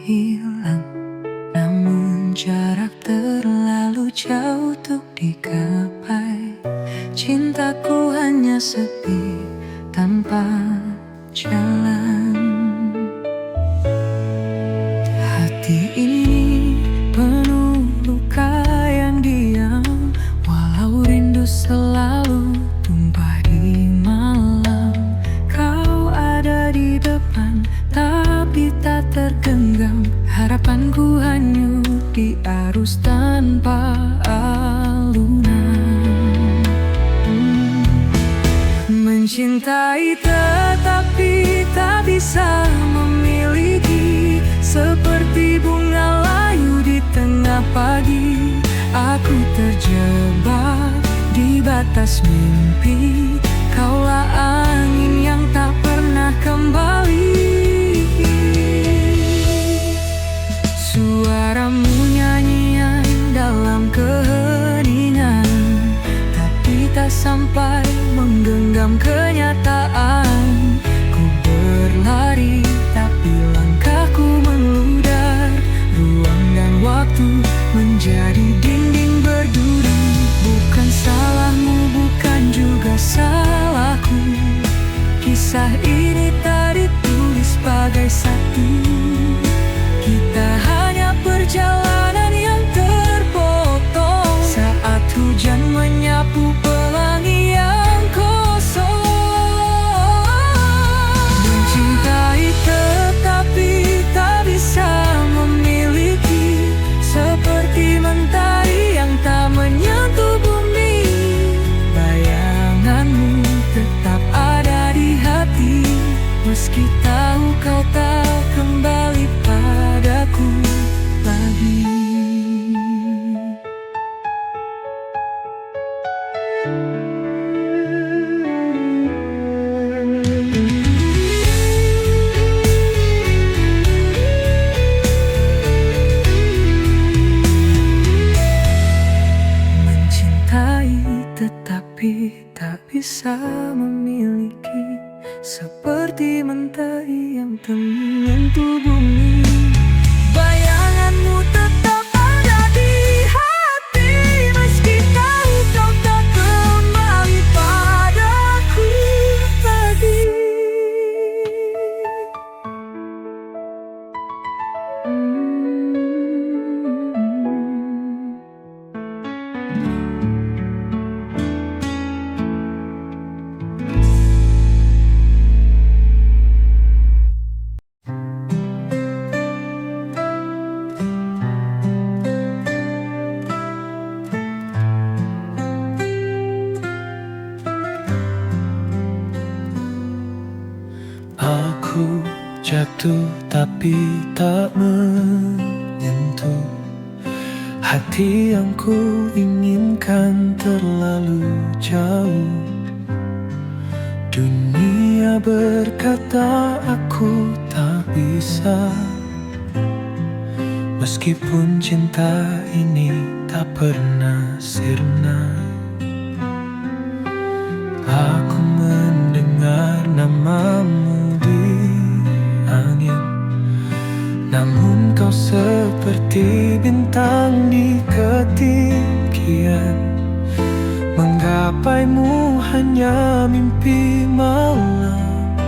hilang, namun jarak terlalu jauh untuk digapai. Cintaku hanya sepi tanpa jalan. Hati ini penuh luka yang diam, walau rindu selalu tumpah di malam. Kau ada di depan, tapi tak tergenggam. Harapanku hanyut di arus tanpa alunan. Mencintai tetapi tak bisa memiliki, seperti bunga layu di tengah pagi. Aku terjebak di batas mimpi, kaulah angin yang tak pernah kembali. Suaramu nyanyian dalam keheningan, tapi tak sampai menggenggam kenyataan. Ku berlari tapi langkahku meludar, ruang dan waktu menjadi dinding berduri. Bukan salahmu, bukan juga salahku, kisah ini tak ditulis sebagai satu. Kita hanya perjalanan yang terpotong saat hujan menyapu pelangi yang kosong. Mencintai tetapi tak bisa memiliki, seperti mentari yang tak menyentuh bumi. Bayanganmu tetap ada di hati, meski tahu kau tak kembali padaku lagi. Mencintai tetapi tak bisa memiliki, seperti mentari yang tak menyentuh bumi. Bayanganmu tetap ada di hati, meski tahu kau tak kembali padaku lagi. Aku jatuh tapi tak menyentuh hati yang ku inginkan terlalu jauh. Dunia berkata aku tak bisa, meskipun cinta ini tak pernah sirna. Aku mendengar namamu di angin, namun kau seperti bintang di ketinggian. Menggapaimu hanya mimpi malam,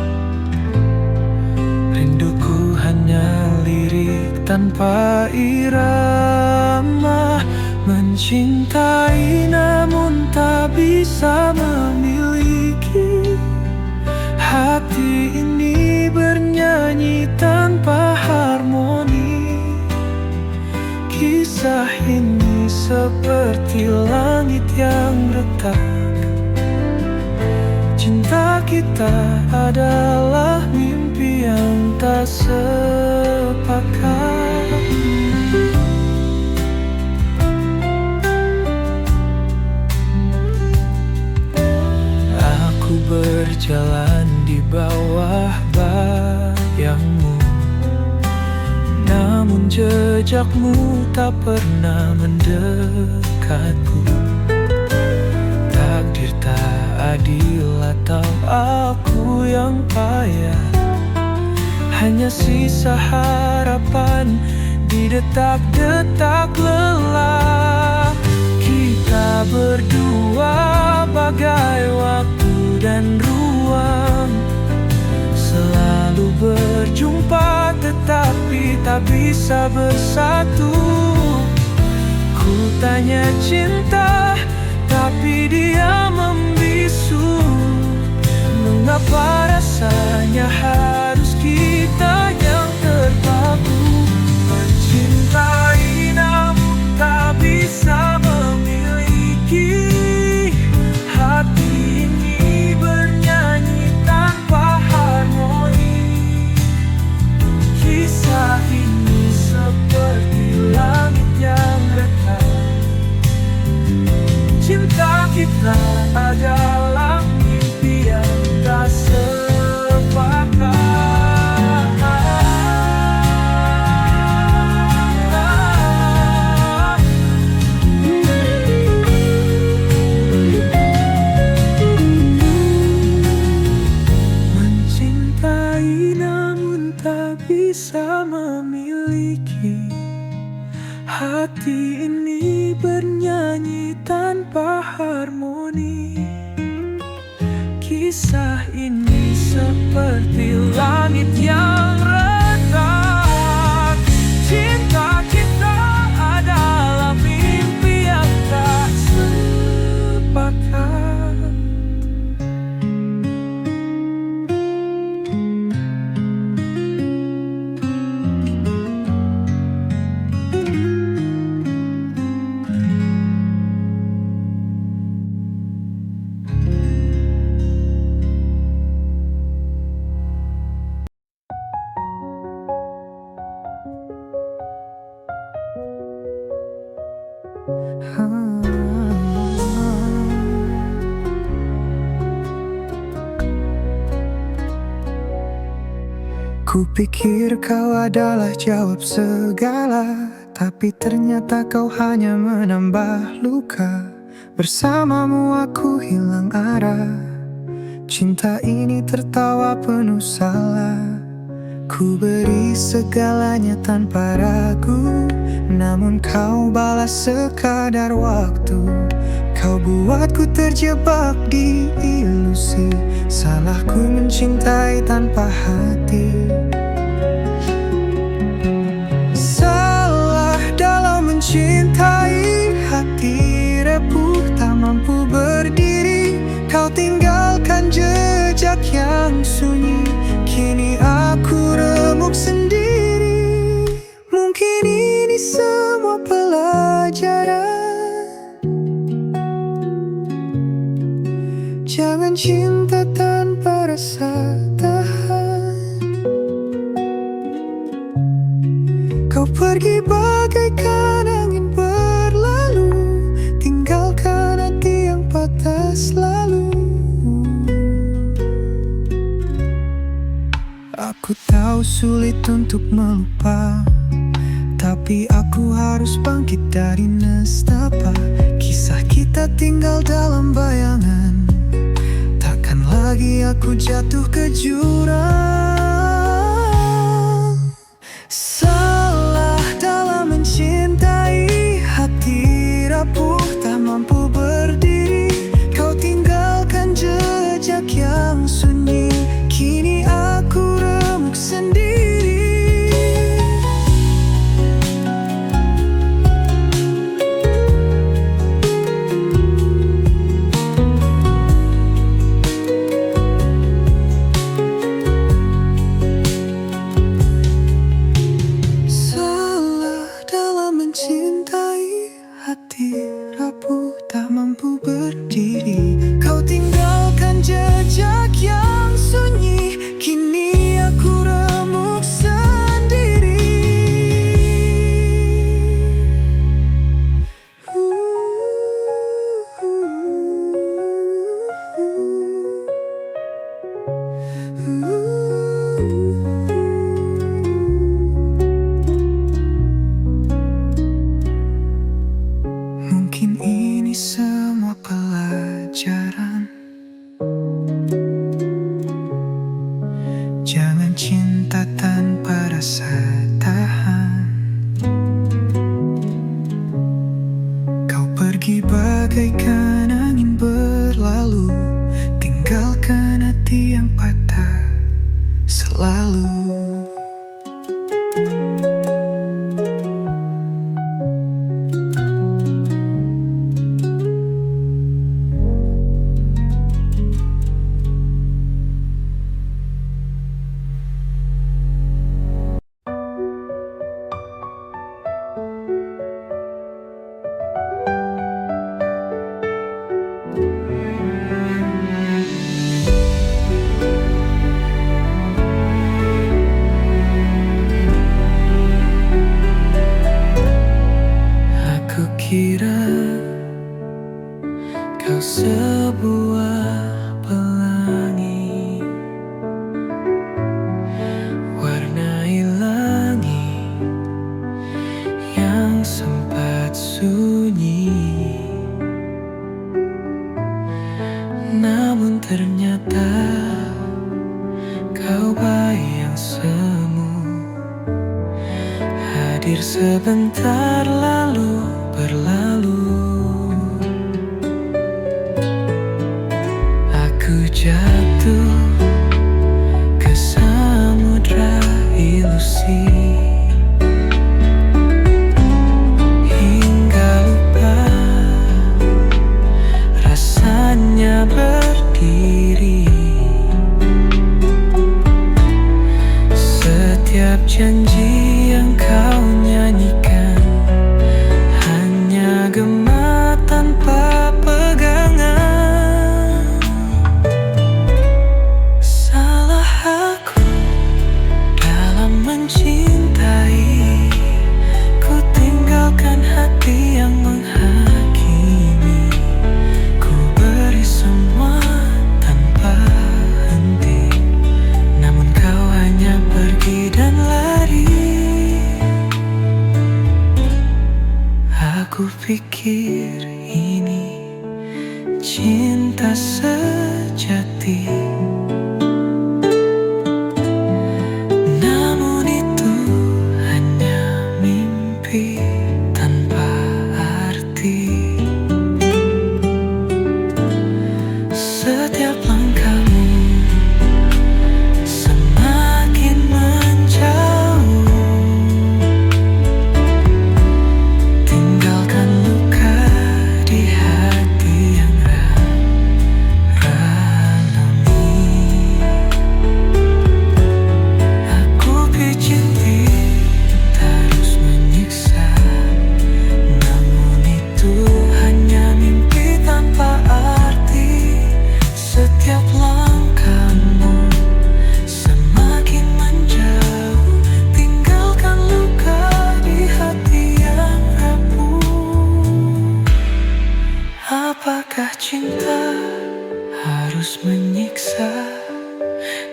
rinduku hanya lirik tanpa irama. Mencintai namun tak bisa memiliki, hati ini bernyanyi tanpa harmoni. Kisah ini seperti langit yang retak, cinta kita adalah mimpi yang tak sepakat. Aku berjalan di bawah bayangmu, namun jejakmu tak pernah mendekatku. Takdir tak adil atau aku yang payah, hanya sisa harapan harapan di detak-detak lelah. Kita berdua bagai waktu dan ruang, selalu berjumpa tetapi tak bisa bersatu. Ku tanya cinta, tapi dia membisu. Mengapa rasanya harus kita yang terpaku? Mencintai namun tak bisa memiliki. Hati ini bernyanyi tanpa harmoni. Kisah ini seperti langit yang retak. Cinta kita adalah mimpi yang tak sepakat. Mencintai namun tak bisa memiliki. Hati ini bernyanyi tanpa harmoni. Kisah ini seperti langit yang retak. Cinta kita adalah mimpi yang tak sepakat. Kupikir kau adalah jawab segala, tapi ternyata kau hanya menambah luka. Bersamamu aku hilang arah. Cinta ini tertawa penuh salah. Ku beri segalanya tanpa ragu, namun kau balas sekadar waktu. Kau buatku terjebak di ilusi. Salahku mencintai tanpa hati. Salah dalam mencintai, hati repuh tak mampu berdiri. Kau tinggalkan jejak yang sunyi, kini aku remuk sendiri. Mungkin ini semua pelajaran. Jangan cinta tanpa rasa tahan. Kau pergi bagaikan angin berlalu, tinggalkan hati yang patah selalu. Aku tahu sulit untuk melupa, tapi aku harus bangkit dari nestapa. Kisah kita tinggal dalam bayangan, takkan lagi aku jatuh ke jurang. Salah dalam mencintai, hati rapuh tak mampu berdiri. Kau tinggalkan jejak yang sunyi, kini aku remuk sendiri. hadir sebentar lalu berlalu. Aku jatuh ke samudra ilusi, hingga lupa rasanya berdiri. Setiap janji yang kau nyanyikan hanya gema tanpa pegangan. Salah aku dalam mencintai, ku tinggalkan hati yang menghakimi. Ku beri semua tanpa henti, namun kau hanya pergi dan lari. Aku pikir ini cinta sejati, namun itu hanya mimpi tanpa arti. Setiap langkahmu semakin menjauh, tinggalkan luka di hati yang ralami. Aku pijit terus menyiksa, namun itu hanya mimpi tanpa arti. Setiap langkahmu semakin menjauh, tinggalkan luka di hati yang rapuh. Apakah cinta harus menyiksa?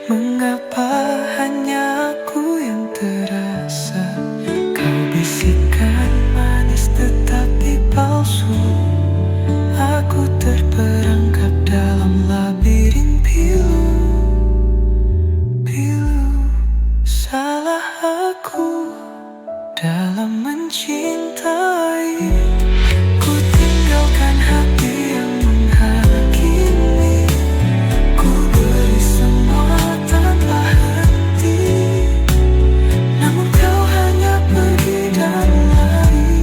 Mengapa hanya aku yang terasa? Kau bisikan manis tetapi palsu. Aku terperangkap dalam labirin pilu. Salah aku dalam mencintai, ku tinggalkan hati yang menghakimi. Ku beri semua tanpa henti, namun kau hanya pergi dan lari.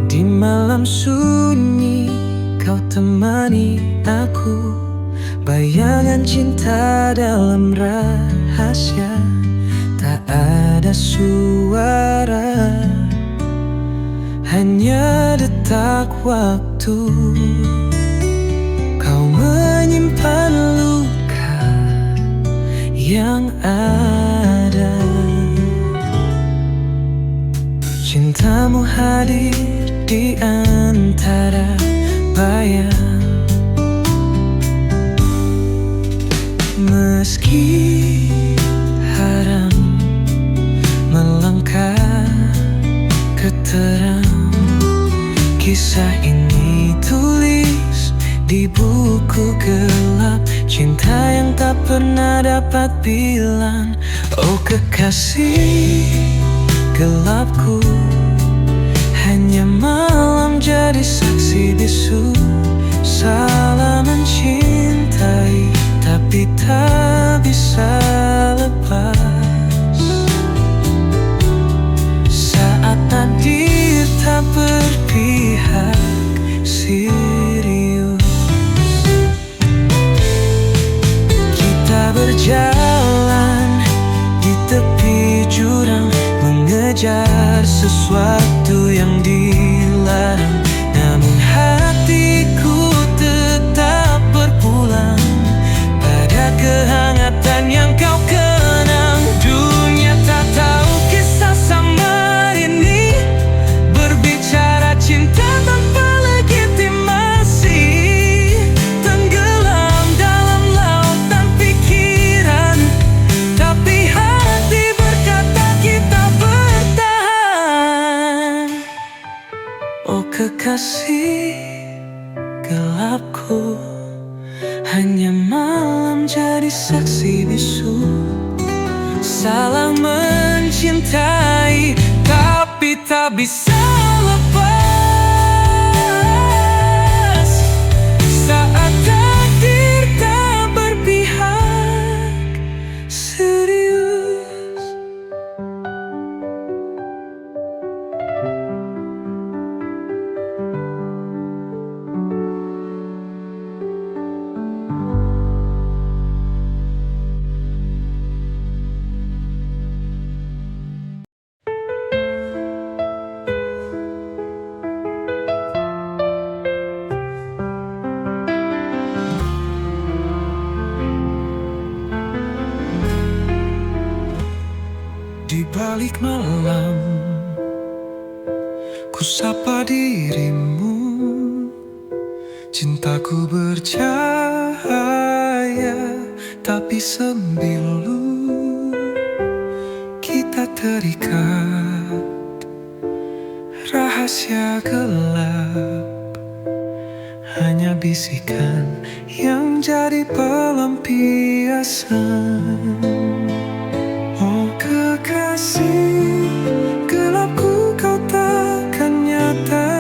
Di malam sunyi kau temani aku, bayangan cinta dalam rahasia. Tak ada suara, hanya detak waktu. Kau menyimpan luka yang ada. Cintamu hadir di antara bayang, meski haram melangkah ke terang. Kisah ini tulis di buku gelap, cinta yang tak pernah dapat bilang. Oh kekasih gelapku, hanya malam jadi saksi bisu. Salah mencintai, tapi tak bisa lepas. Saat takdir tak berpihak serius, kita berjalan di tepi jurang, mengejar sesuatu yang dilarang. Namun hatiku tetap berpulang pada kehangatanmu. menjadi saksi bisu salah mencintai, tapi tak bisa lepas saat takdir tak berpihak serius. Di balik malam, ku sapa dirimu. Cintaku bercahaya, tapi sembilu. Kita terikat, rahasia gelap. Hanya bisikan yang jadi pelampiasan. Oh kekasih, gelapku kau takkan nyata.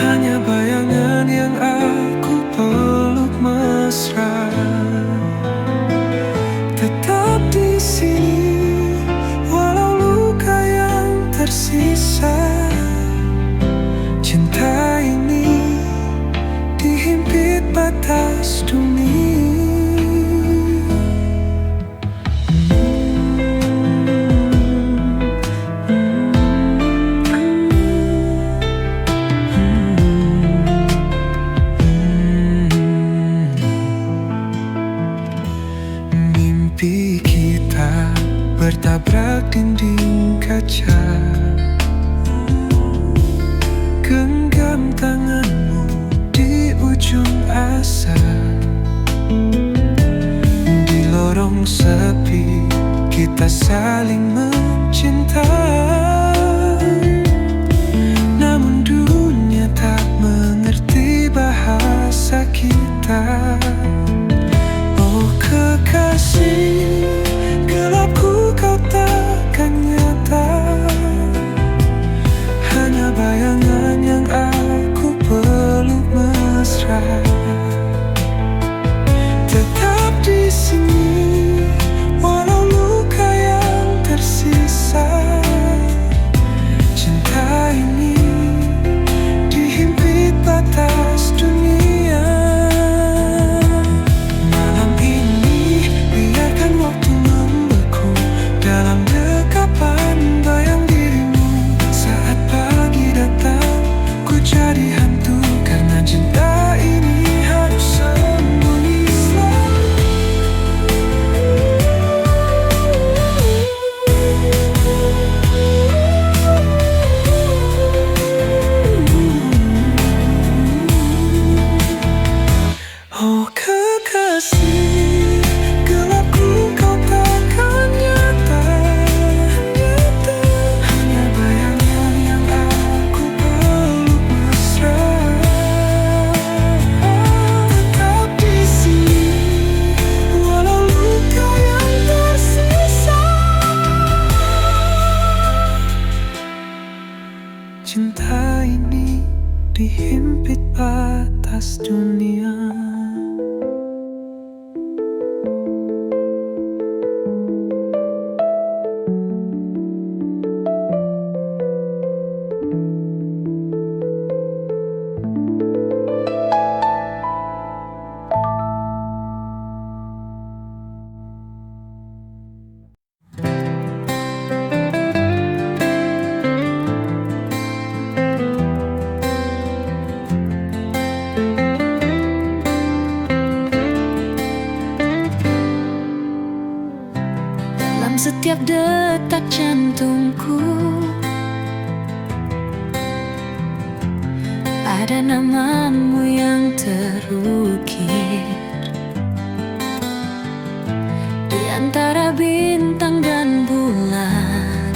Hanya bayangan yang aku peluk mesra. Tetap di sini, walau luka yang tersisa. Cinta ini dihimpit batas dunia. Mimpi kita bertabrak dinding kaca. Genggam tanganmu di ujung asa. Di lorong sepi kita saling mencinta. Namun dunia tak mengerti bahasa kita. Oh kekasih, gelapku kau takkan nyata. Hanya bayangan yang aku peluk mesra. Tetap di sini, walau luka yang tersisa. Cinta ini dihimpit batas dunia. Malam ini biarkan waktu membeku dalam dekapan bayang dirimu. Saat pagi datang, ku jadi hantu karena cinta ini harus sembunyi selalu. Oh kekasih, gelapku kau takkan nyata. Hanya bayangan yang aku peluk mesra. Tetap di sini, walau luka yang tersisa. Cinta ini dihimpit batas dunia. Dalam setiap detak jantungku ada namamu yang terukir di antara bintang dan bulan.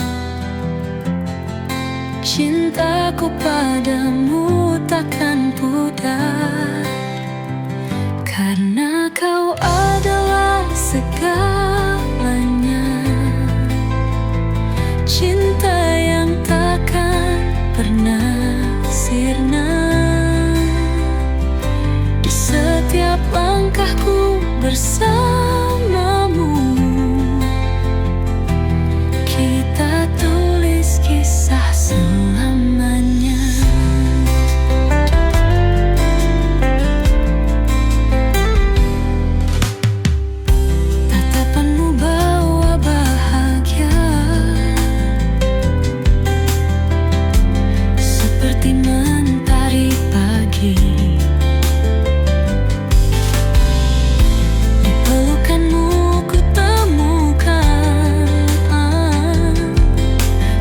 Cintaku padamu takkan pudar, karena segalanya, cinta yang takkan pernah sirna. Di setiap langkahku bersamamu, kita tulis kisah selamanya. Tatapanmu bawa bahagia, seperti mentari pagi. Di pelukanmu ku temukan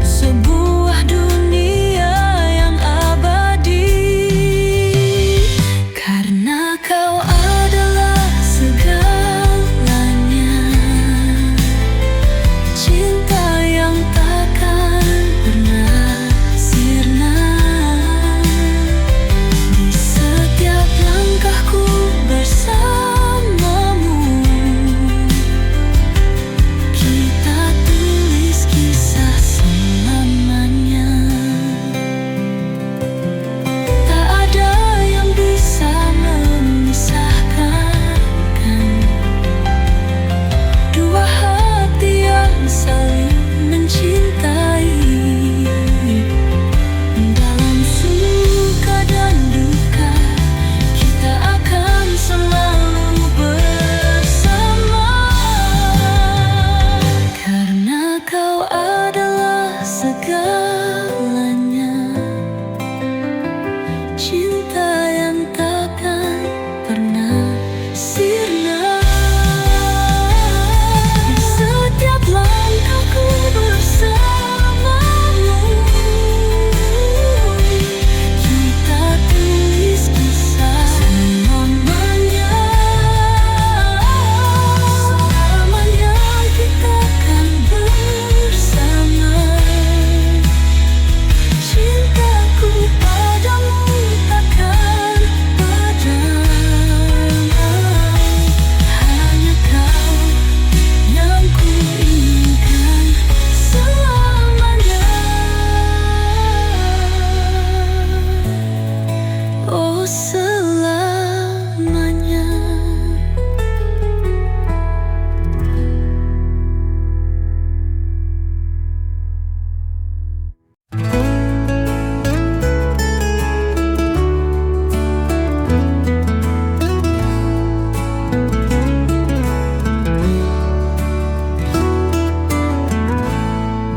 sebuah dunia yang abadi. Karena kau adalah segalanya, cinta yang takkan pernah sirna. Di setiap langkahku bersamamu, kita tulis kisah selamanya. Tak ada yang bisa memisahkan dua hati yang saling mencintai. Dalam suka dan duka, kita akan selalu bersama. Karena kau adalah segalanya, cinta yang takkan pernah sirna. Di setiap langkahku bersamamu, kita tulis kisah selamanya. Selamanya kita akan bersama. Cintaku padamu takkan padam. Hanya kau yang ku inginkan selamanya. Oh, selamanya.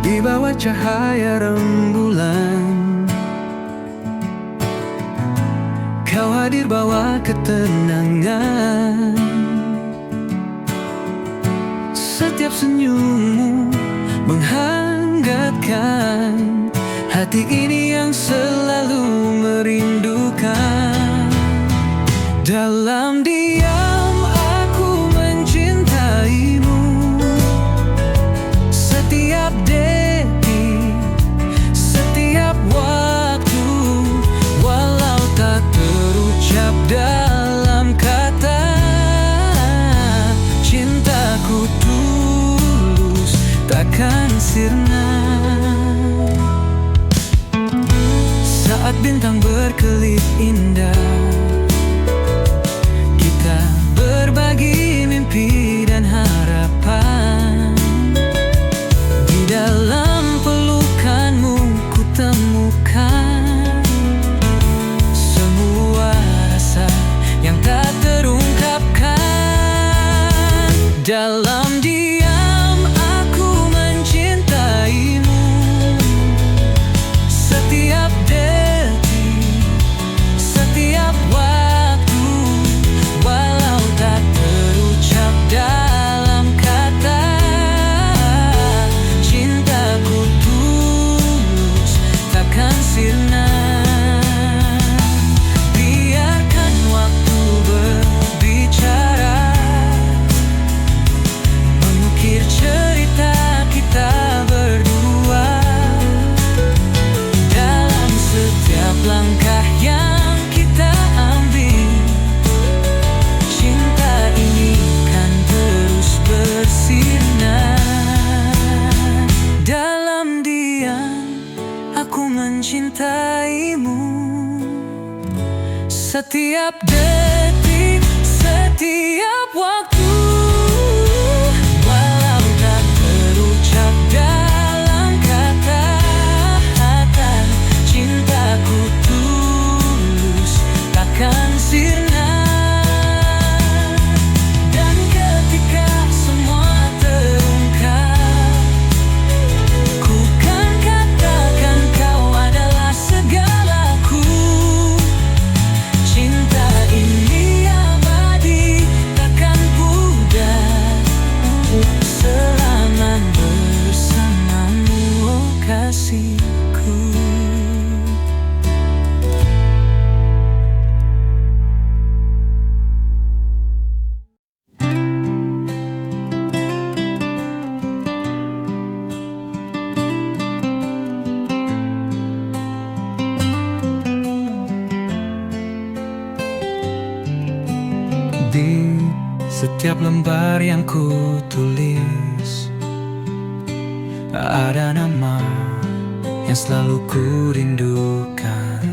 Di bawah cahaya rembulan, kau hadir bawa ketenangan. Setiap senyummu menghangatkan hati ini yang selalu merindukan. Dalam diam aku mencintaimu, setiap detik, setiap waktu, walau tak terucap dalam kata. Cintaku tulus, takkan sirna. Saat bintang berkelip indah, kita berbagi mimpi dan harapan. Di dalam pelukanmu ku temukan semua rasa yang tak terungkapkan. Dalam diam aku mencintaimu, setiap detik, setiap waktu, walau tak terucap dalam kata. Cintaku tulus, takkan sirna. Biarkan waktu berbicara, setiap detik, setiap waktu. Walau tak terucap dalam kata-kata, cintaku tulus takkan sirna. Dan ketika semua terungkap, ku kan katakan kau adalah segalaku. Cinta ini abadi, takkan pudar selama bersamamu, oh kasihku. Di setiap lembar yang ku tulis, ada nama yang selalu ku rindukan.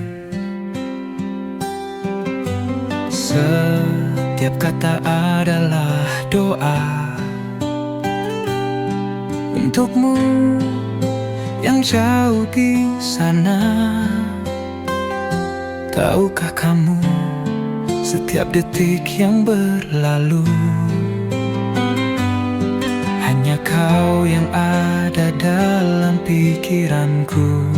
Setiap kata adalah doa untukmu yang jauh di sana. Tahukah kamu, setiap detik yang berlalu, hanya kau yang ada dalam pikiranku.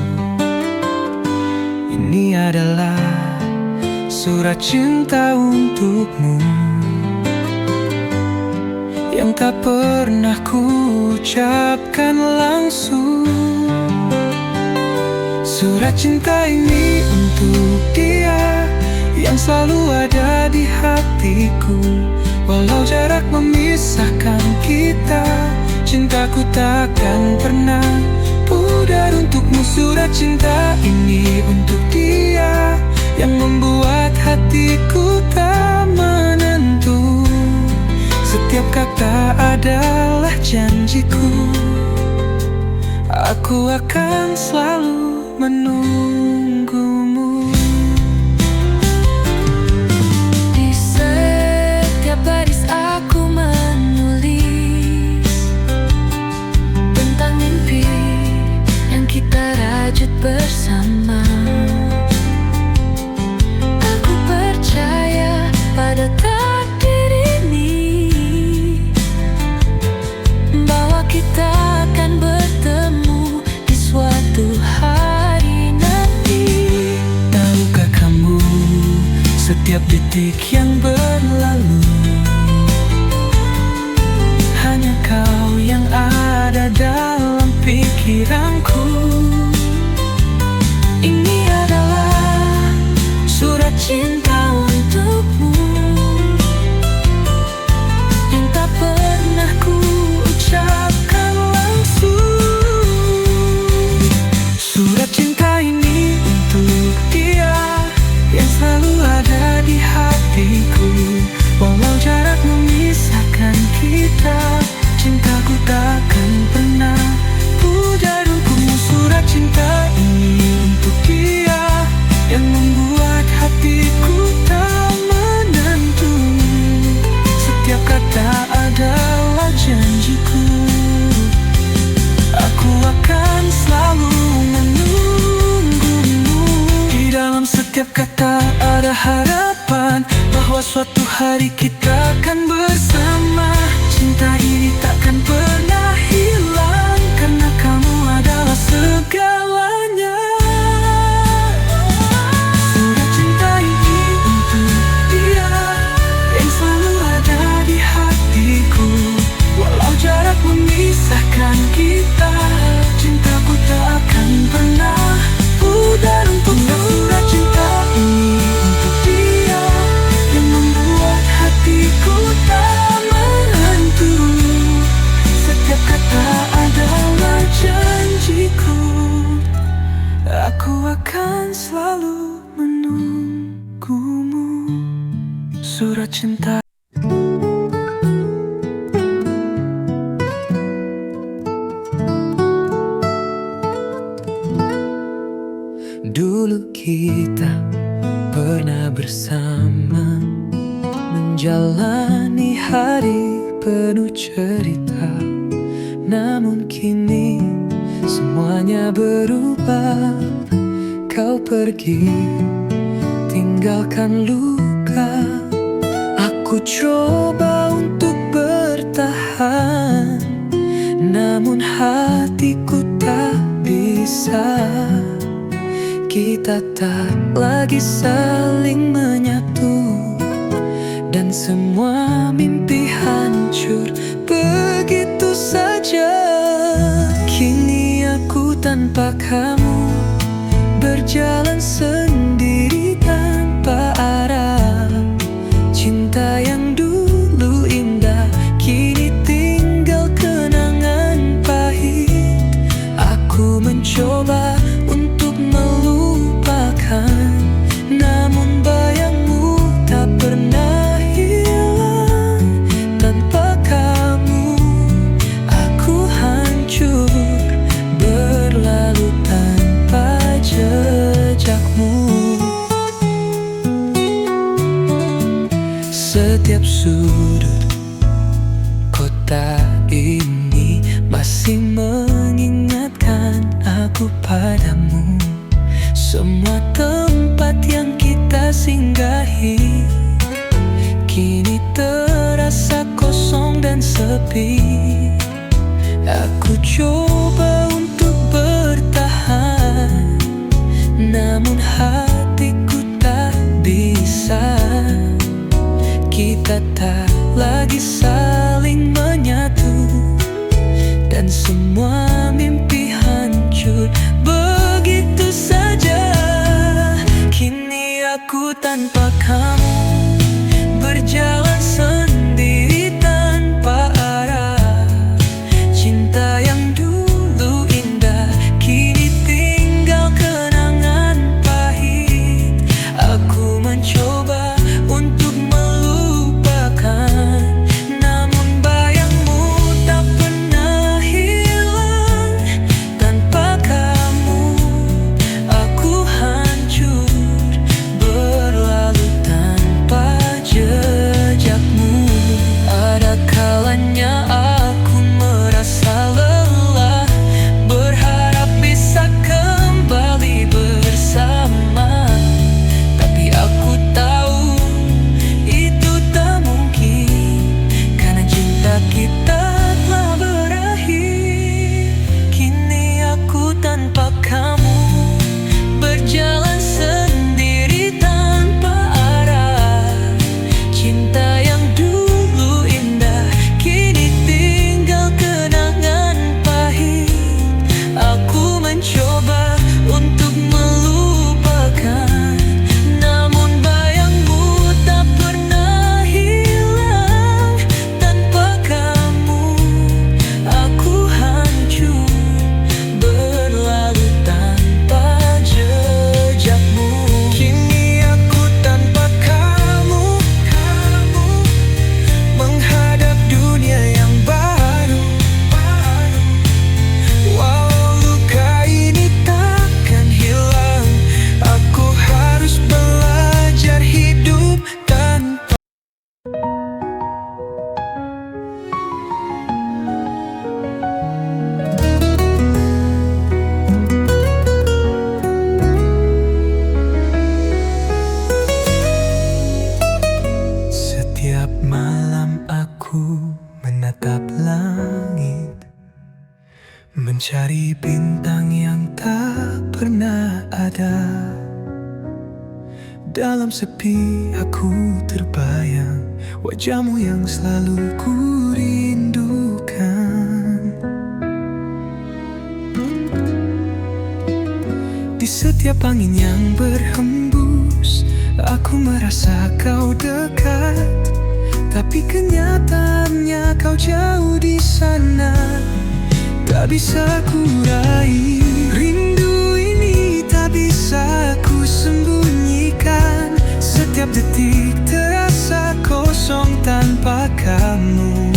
Ini adalah surat cinta untukmu yang tak pernah ku ucapkan langsung. Surat cinta ini untuk dia yang selalu ada di hatiku. Walau jarak memisahkan kita, cintaku takkan pernah pudar untukmu. Surat cinta ini untuk dia yang membuat hatiku tak menentu. Setiap kata adalah janjiku, aku akan selalu menunggumu. Di setiap baris aku menulis tentang mimpi yang kita rajut bersama. Aku percaya pada takdir ini, bahwa kita akan bertemu di suatu hari nanti. Tahukah kamu, setiap detik yang berlalu, hanya kau yang ada dalam pikiranku. Ini adalah surat cinta untukmu yang tak pernah ku ucapkan langsung. Surat cinta ini untuk dia yang selalu ada di hatiku. Walau jarak memisahkan kita, cintaku takkan pernah pudar untukmu. Surat cinta ini untuk dia yang membuat hatiku tak menentu. Setiap kata adalah janjiku, aku akan selalu menunggumu. Di dalam setiap kata ada harapan bahwa suatu hari kita akan bersama. Cinta ini takkan pernah hilang, karena kamu adalah segalanya. Surat cinta ini untuk dia yang selalu ada di hatiku. Walau jarak memisahkan kita, cintaku tak akan pernah pudar untukmu. Surat cinta ini untuk dia yang membuat hatiku tak penuh cerita. Namun kini semuanya berubah. Kau pergi, tinggalkan luka. Aku coba untuk bertahan, namun hatiku tak bisa. Kita tak lagi saling menyatu, dan semua mimpi hancur begitu saja. Kini aku tanpa kamu, berjalan sendiri tanpa arah. Cinta yang dulu indah kini tinggal kenangan pahit. Aku mencoba untuk melupakan, namun bayangmu tak pernah hilang. Tanpa kamu aku hancur, berlalu tanpa jejakmu. Setiap sudut kota ini masih mengingatkan aku padamu. Semua tempat yang kita singgahi kini terasa kosong dan sepi. Aku coba untuk bertahan, namun hatiku tak bisa. Kita tak lagi saling menyatu, dan semua mimpi hancur begitu saja. Kini aku tanpa kamu, berjalan sendiri tanpa arah. Cinta yang dulu indah kini tinggal kenangan pahit. Aku mencoba untuk melupakan, namun bayangmu tak pernah hilang. Tanpa kamu aku hancur, berlalu tanpa jejakmu. Ada kalanya aku merasa lelah, berharap bisa kembali bersama. Tapi aku tahu itu tak mungkin, karena cinta kita telah berakhir. Kini aku tanpa kamu, berjalan sendiri tanpa arah. Cinta yang dulu indah kini tinggal kenangan pahit. Aku mencoba untuk melupakan, namun bayangmu tak pernah hilang. Tanpa kamu aku hancur, berlalu tanpa jejakmu. Kini aku tanpa kamu, menghadap dunia yang baru. Walau luka ini takkan hilang, aku harus belajar hidup tanpa. Setiap malam aku menatap langit, mencari bintang yang tak pernah ada. Dalam sepi aku terbayang wajahmu yang selalu ku rindukan. Di setiap angin yang berhembus, aku merasa kau dekat. Tapi kenyataannya kau jauh di sana, tak bisa ku raih. Rindu ini tak bisa ku sembunyikan. Setiap detik terasa kosong tanpa kamu.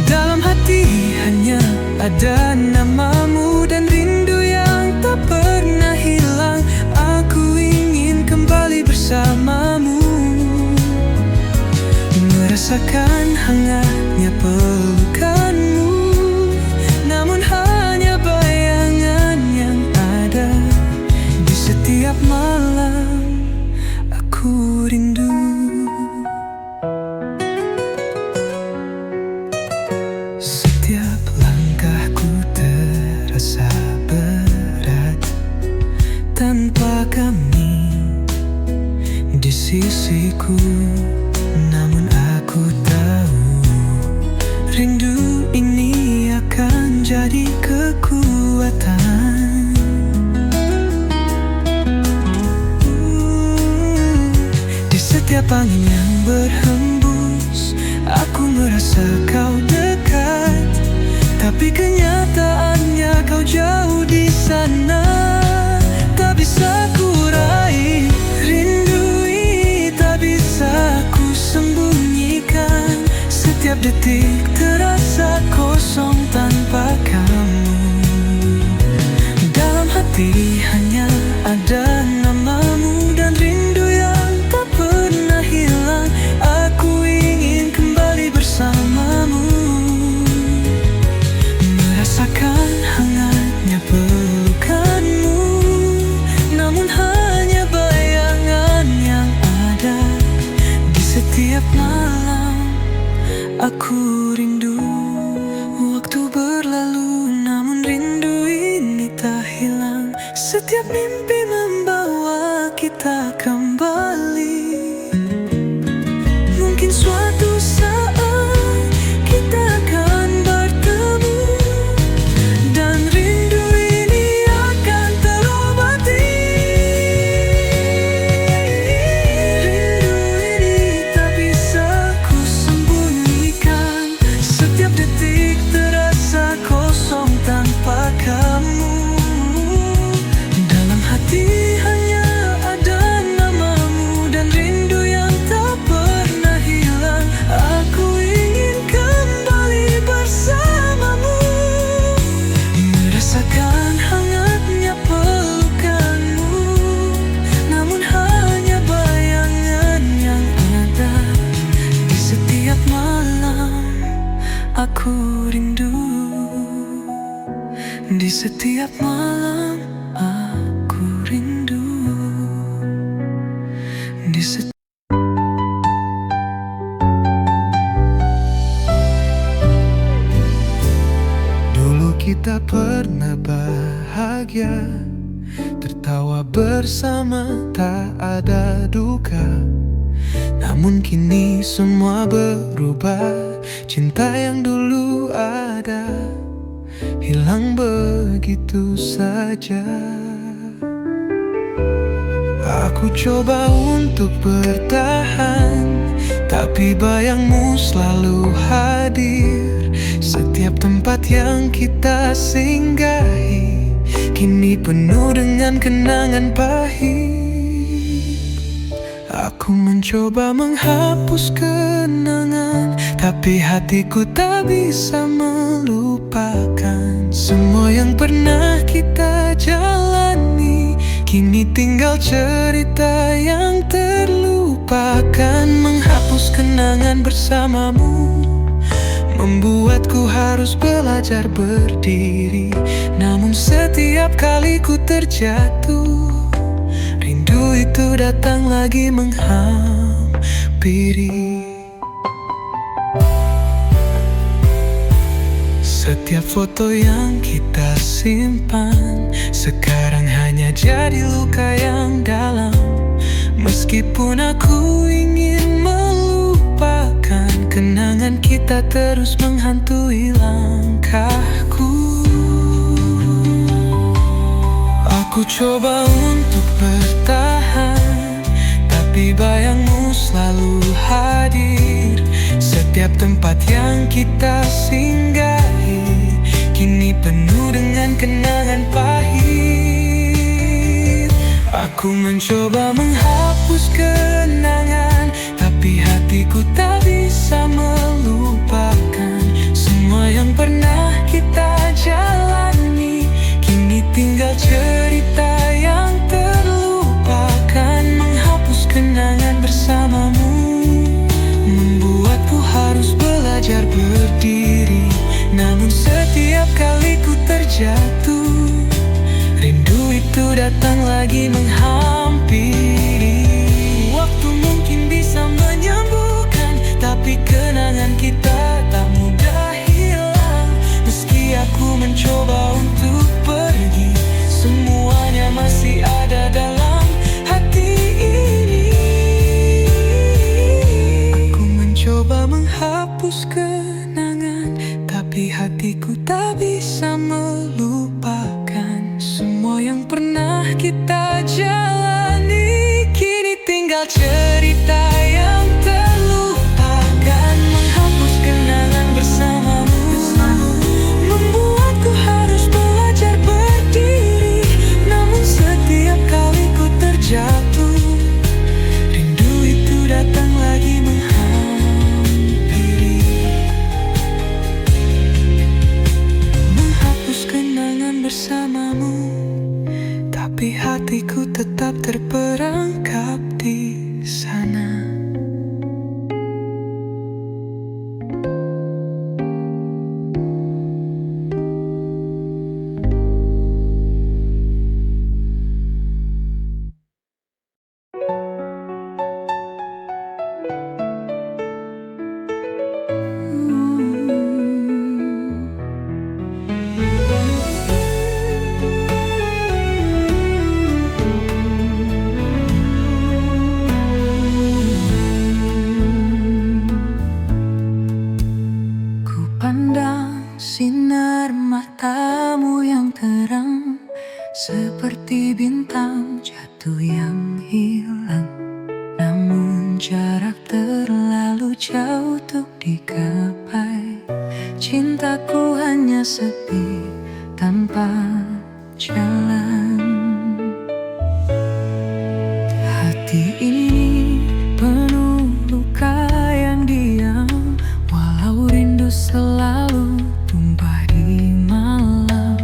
Dalam hati hanya ada namamu, dan rindu yang tak pernah hilang. Aku ingin kembali bersamamu, Merasakan hangatnya pelukanmu, namun hanya bayangan yang ada. Di setiap malam aku rindu. Setiap langkahku terasa berat tanpa kami di sisiku. Namun aku tahu rindu ini akan jadi kekuatan. Di setiap angin yang berhembus, aku merasa kau dekat, tapi kenyataannya kau jauh di sana. Tak bisa ku raih rindu ini, tak bisa ku sembunyikan. Setiap detik terasa kosong tanpa kamu. Dalam hati hanya ada namamu dan rindu yang tak pernah hilang. Aku ingin kembali bersamamu, merasakan hangatnya pelukanmu, namun hanya bayangan yang ada. Di setiap malam aku rindu. Waktu berlalu namun rindu ini tak hilang. Setiap mimpi membawa kita kembali. Mungkin suatu saat kita akan bertemu, dan rindu ini akan terobati. Rindu ini tak bisa ku sembunyikan. Setiap detik terasa kosong tanpa kamu. Dalam hati hanya ada namamu dan rindu yang tak pernah hilang. Aku ingin kembali bersamamu, merasakan hangatnya pelukanmu, namun hanya bayangan yang ada. Di setiap malam aku rindu. Di setiap malam aku rindu. Di setiap Dulu kita pernah bahagia, tertawa bersama, tak ada duka. Namun kini semua berubah. Cinta yang dulu ada hilang begitu saja. Aku coba untuk bertahan, tapi bayangmu selalu hadir. Setiap tempat yang kita singgahi kini penuh dengan kenangan pahit. Aku mencoba menghapus kenangan, tapi hatiku tak bisa melupakan. Semua yang pernah kita jalani kini tinggal cerita yang terlupakan. Menghapus kenangan bersamamu membuatku harus belajar berdiri. Namun setiap kali ku terjatuh, rindu itu datang lagi menghampiri. Setiap foto yang kita simpan sekarang hanya jadi luka yang dalam. Meskipun aku ingin melupakan, kenangan kita terus menghantui langkahku. Aku coba untuk bertahan, tapi bayangmu selalu hadir. Setiap tempat yang kita singgahi kini penuh dengan kenangan pahit. Aku mencoba menghapus kenangan, tapi hatiku tak bisa melupakan. Semua yang pernah kita jalani kini tinggal cerita yang terlupakan. Menghapus kenangan bersamamu membuatku kenangan, tapi hatiku tak bisa melupakan semua yang pernah kita jalani. Kini tinggal cerita yang terlupakan, menghapus kenangan bersamamu, membuatku harus belajar berdiri. Namun setiap kali ku terjatuh, rindu itu datang lagi menghampiri, menghapus kenangan bersamamu, tapi hatiku tetap terperangkap di sana. Pandang sinar matamu yang terang, seperti bintang jatuh yang hilang. Namun jarak terlalu jauh untuk digapai. Cintaku hanya sepi tanpa jalan. Hati ini penuh luka yang diam, walau rindu selalu tumpah di malam.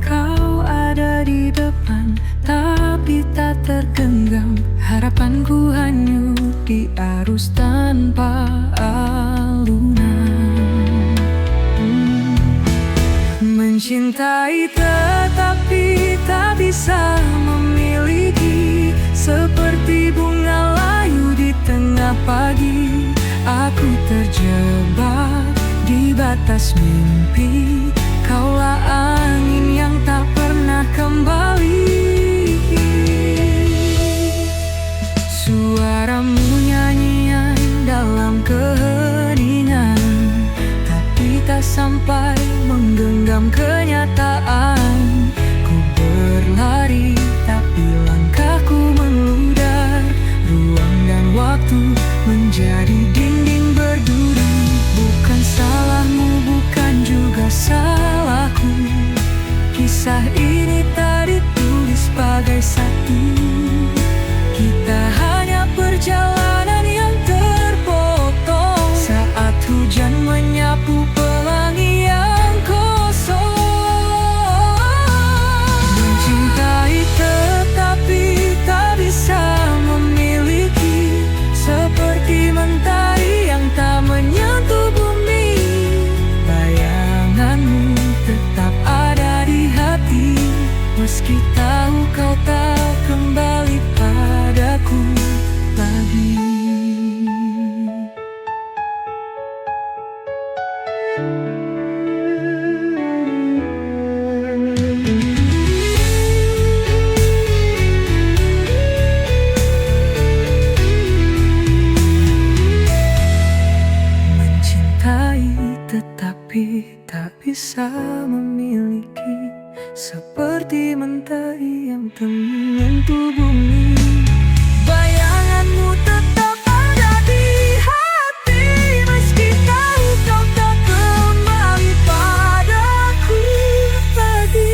Kau ada di depan, tapi tak tergenggam. Harapanku hanyut di arus tanpa alunan. Mencintai tetapi tak bisa memiliki, seperti bunga layu di tengah pagi. Aku terjebak di batas mimpi, kaulah angin yang tak pernah kembali. Suaramu nyanyian dalam keheningan, tapi tak sampai menggenggam kenyataan. Ku berlari tapi langkahku menghudar, ruang dan waktu menjadi dinding berduri. Bukan salahmu, bukan juga salahku, kisah ini tak ditulis sebagai satu. Kita hanya perjalanan yang terpotong saat hujan menyapu pelangi yang kosong. Mencintai tetapi tak bisa memiliki, seperti mentari yang tak menyentuh bumi. Bayanganmu tetap ada di hati, meski tahu kau tak kembali padaku lagi. Mencintai tetapi tak bisa memiliki, seperti mentari yang tak menyentuh bumi. Bayanganmu tetap ada di hati, meski tahu kau tak kembali padaku lagi.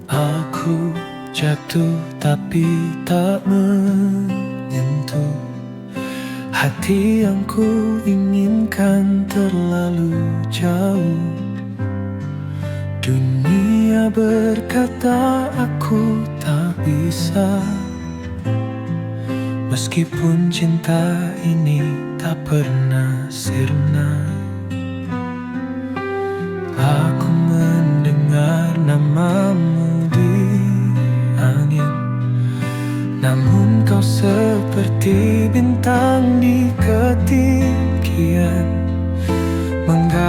Aku jatuh tapi tak menyentuh hati yang ku inginkan terlalu jauh. Dunia berkata aku tak bisa, meskipun cinta ini tak pernah sirna.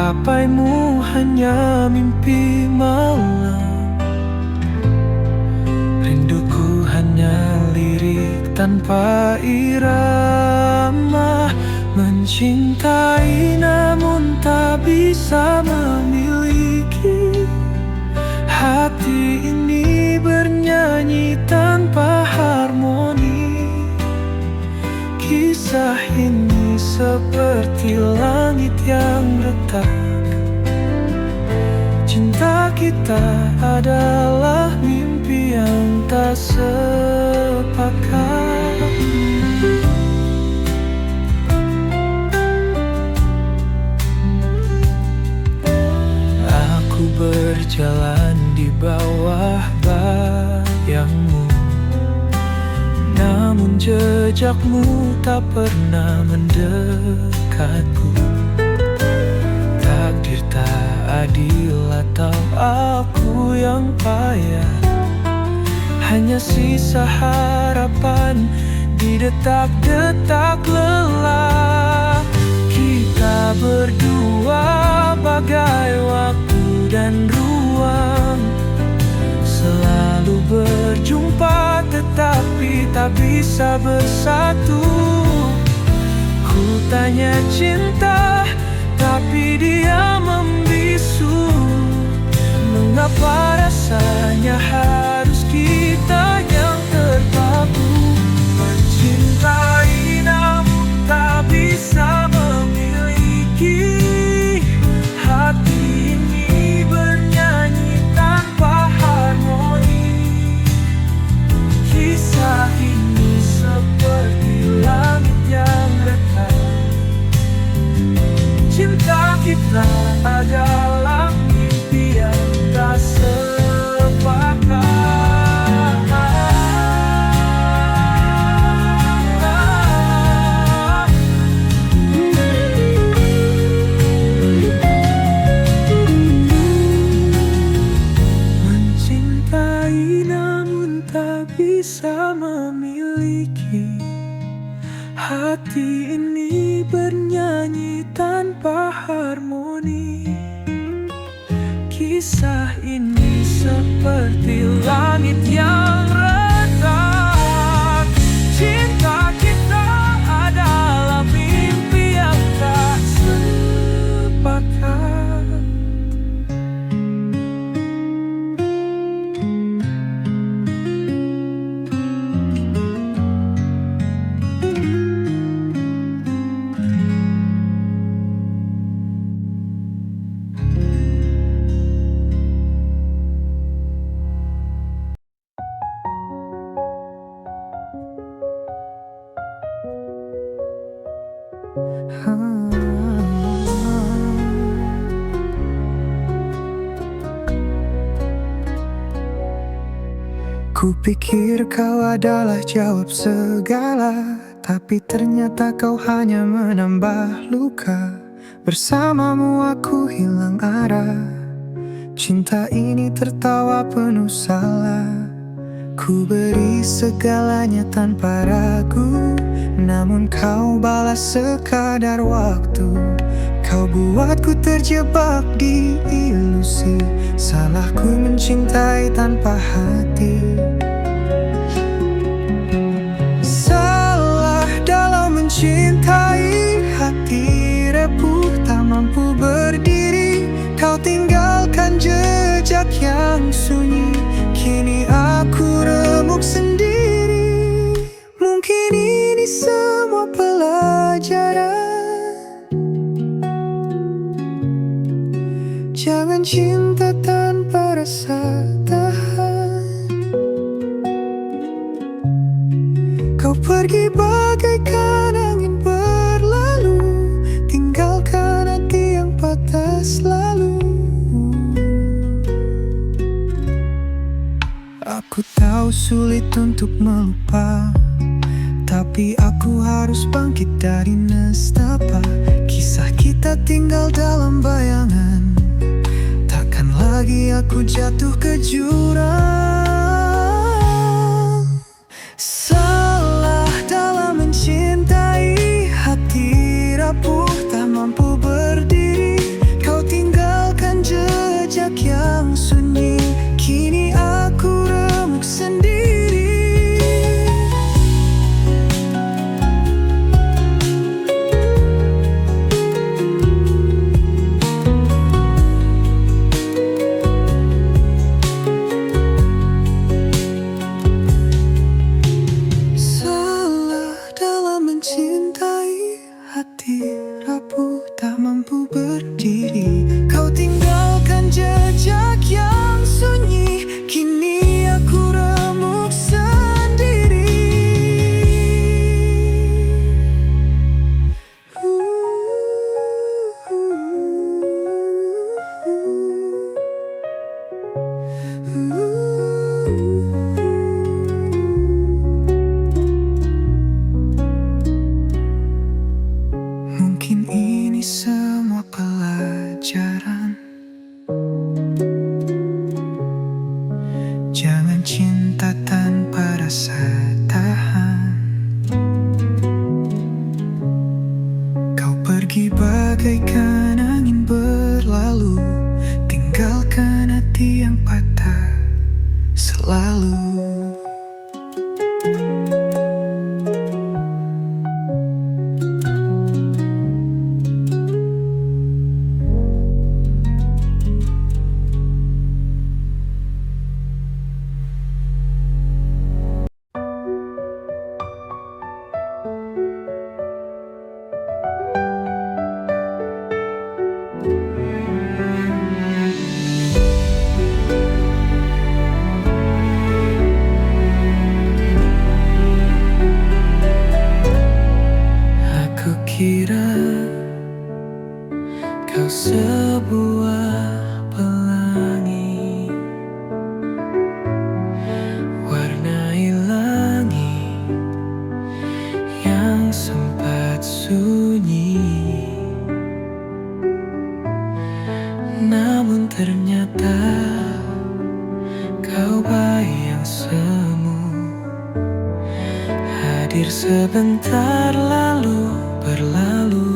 menggapaimu hanya mimpi malam. Rinduku hanya lirik tanpa irama, mencintai namun tak bisa memiliki. Hati ini bernyanyi tanpa harmoni. Kisah ini seperti langit yang retak. Cinta kita adalah mimpi yang tak sepakat. Aku berjalan di bawah bayangmu, namun jejakmu tak pernah mendekatku. Takdir tak adil atau aku yang payah, hanya sisa harapan di detak-detak lelah. Kita berdua bagai waktu dan ruang, selalu berjumpa tetapi tak bisa bersatu. Ku tanya cinta, tapi dia membisu. Mengapa rasanya harus kita yang terpaku? Mencintai namun tak bisa memiliki. Hati ini bernyanyi tanpa harmoni. Kisah ini seperti langit yang retak. Cinta kita adalah mimpi yang tak sepakat. Mencintai namun tak bisa memiliki. Hati ini bernyanyi tanpa harmoni. Kisah ini seperti langit yang retak. Cinta kita adalah mimpi yang tak sepakat. Kupikir kau adalah jawab segala, tapi ternyata kau hanya menambah luka. Bersamamu aku hilang arah. Cinta ini tertawa penuh salah. Ku beri segalanya tanpa ragu, namun kau balas sekadar waktu. Kau buatku terjebak di ilusi. Salahku mencintai tanpa hati. Salah dalam mencintai, hati repuh tak mampu berdiri. Kau tinggalkan jejak yang sunyi, kini aku remuk sendiri. Mungkin ini semua pelajaran. Jangan cinta tanpa rasa tahan. Kau pergi bagaikan angin berlalu, tinggalkan hati yang patah selalu. Aku tahu sulit untuk melupa, tapi aku harus bangkit dari nestapa. Kisah kita tinggal dalam bayangan. Takkan lagi aku jatuh ke jurang. Salah dalam mencintai, hati rapuh tak mampu berdiri. Kau berdiri. Kau tinggalkan jejak yang sunyi, kini aku remuk sendiri. Mungkin ini semua pelajaran. Jangan cinta tanpa rasa tahan. Kau pergi bagaikan angin berlalu, tinggalkan hati yang patah selalu. Aku kira kau sebuah pelangi, warnai langit yang sempat sunyi. Namun ternyata kau bayi yang semu, hadir sebentar lalu berlalu.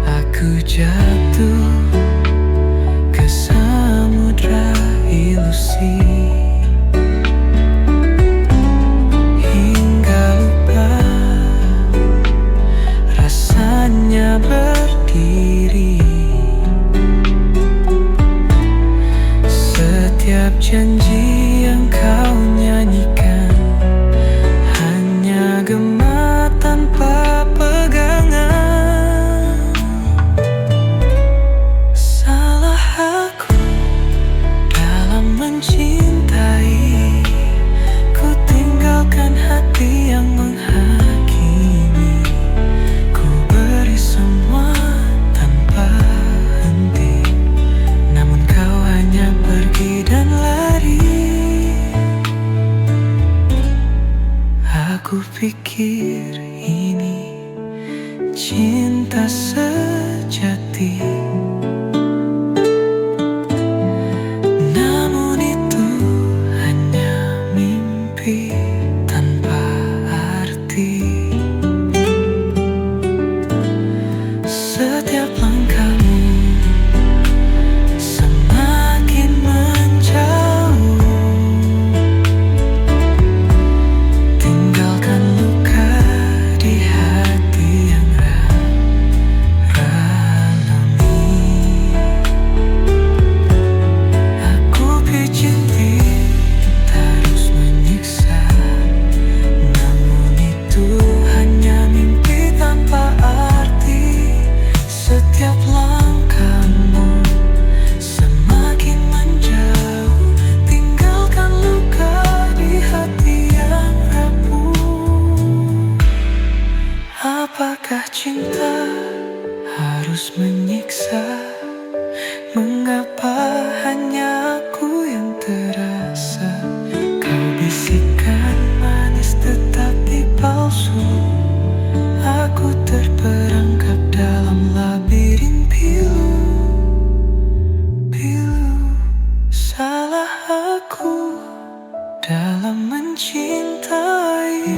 Aku jatuh ke samudra ilusi, hingga lupa rasanya berdiri. Setiap janji yang kau nyanyikan hanya gema tanpa pegangan. Salah aku dalam mencintai, ku tinggalkan hati yang menghakimi. Ku beri semua tanpa henti, namun kau hanya pergi dan lari. Aku pikir ini cinta sejati, namun itu hanya mimpi tanpa arti. Setiap langkahmu semakin menjauh, tinggalkan luka di hati yang ralami. Aku pijit terus menyiksa, namun itu hanya mimpi tanpa arti. Setiap langkahmu semakin menjauh, tinggalkan luka di hati yang rapuh. Apakah cinta harus menyiksa? Mengapa hanya aku yang terasa? Kau bisikan manis tetapi palsu. Aku terperangkap dalam labirin pilu. Salah aku dalam mencintai,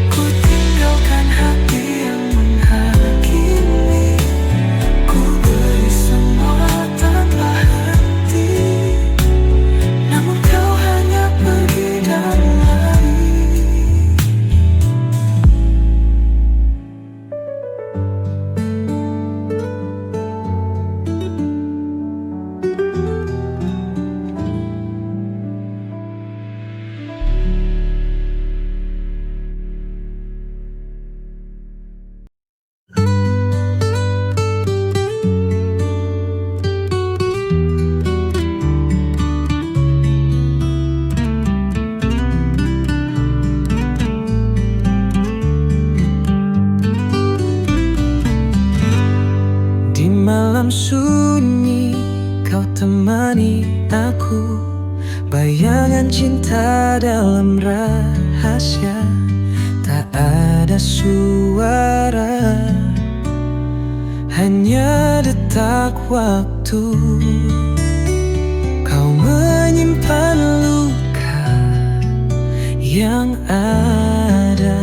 ku tinggalkan hati yang menghakimi. Ku beri malam sunyi kau temani aku, bayangan cinta dalam rahasia. Tak ada suara, hanya detak waktu. Kau menyimpan luka yang ada.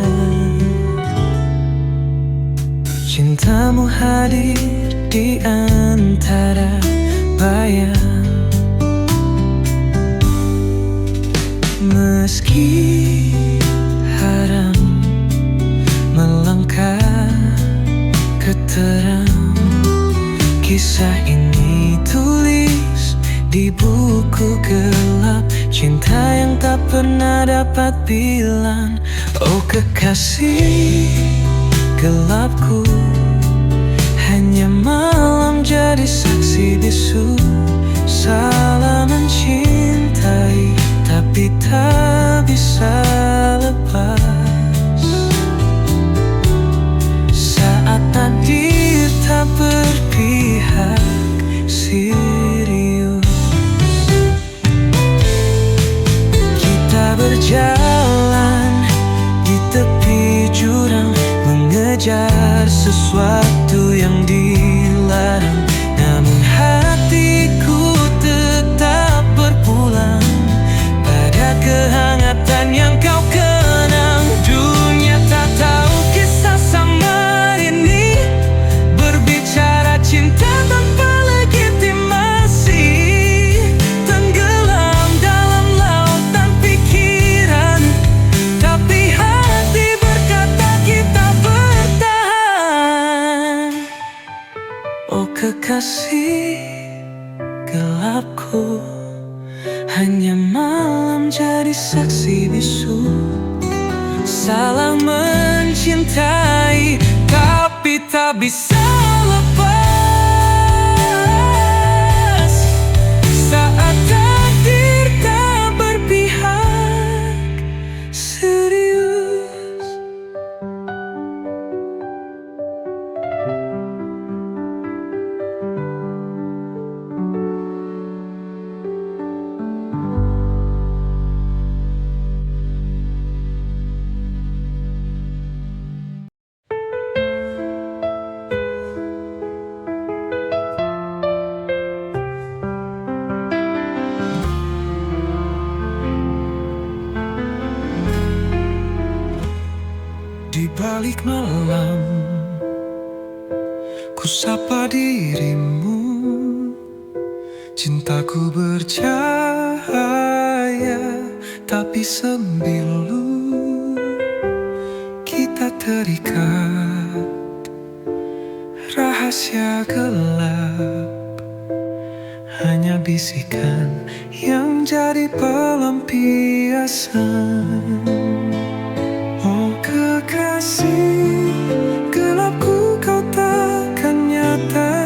Cintamu hadir di antara bayang. Meski haram melangkah ke terang, kisah ini tulis di buku gelap. Cinta yang tak pernah dapat bilang. Oh kekasih gelapku, hanya malam jadi saksi bisu. Salah mencintai tapi tak bisa lepas. Saat takdir tak berpihak serius, kita berjalan di tepi jurang, mengejar sesuatu yang dilarang. Namun hatiku tetap berpulang pada kehangatan yang kau kenang. Dunia tak tahu kisah sama ini, berbicara cinta tanpa legitimasi. Tenggelam dalam lautan pikiran, tapi hati berkata kita bertahan. Oh kekasih gelapku, hanya malam jadi saksi bisu. Salah mencintai tapi tak bisa lepas. Saat takdir tak berpihak serius. Di balik malam, ku sapa dirimu. Cintaku bercahaya, tapi sembilu. Kita terikat, rahasia gelap. Hanya bisikan yang jadi pelampiasan. Oh kekasih gelapku, kau takkan nyata.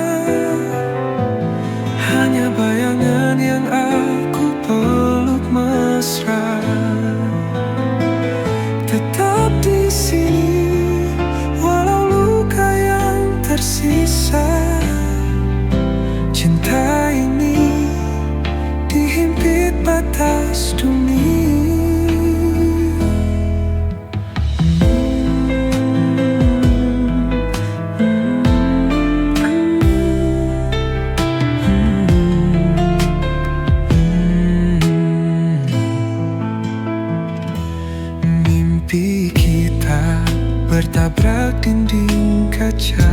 Hanya bayangan yang aku peluk mesra. Tetap di sini walau luka yang tersisa. Cinta ini dihimpit batas dunia. Mimpi kita bertabrak dinding kaca.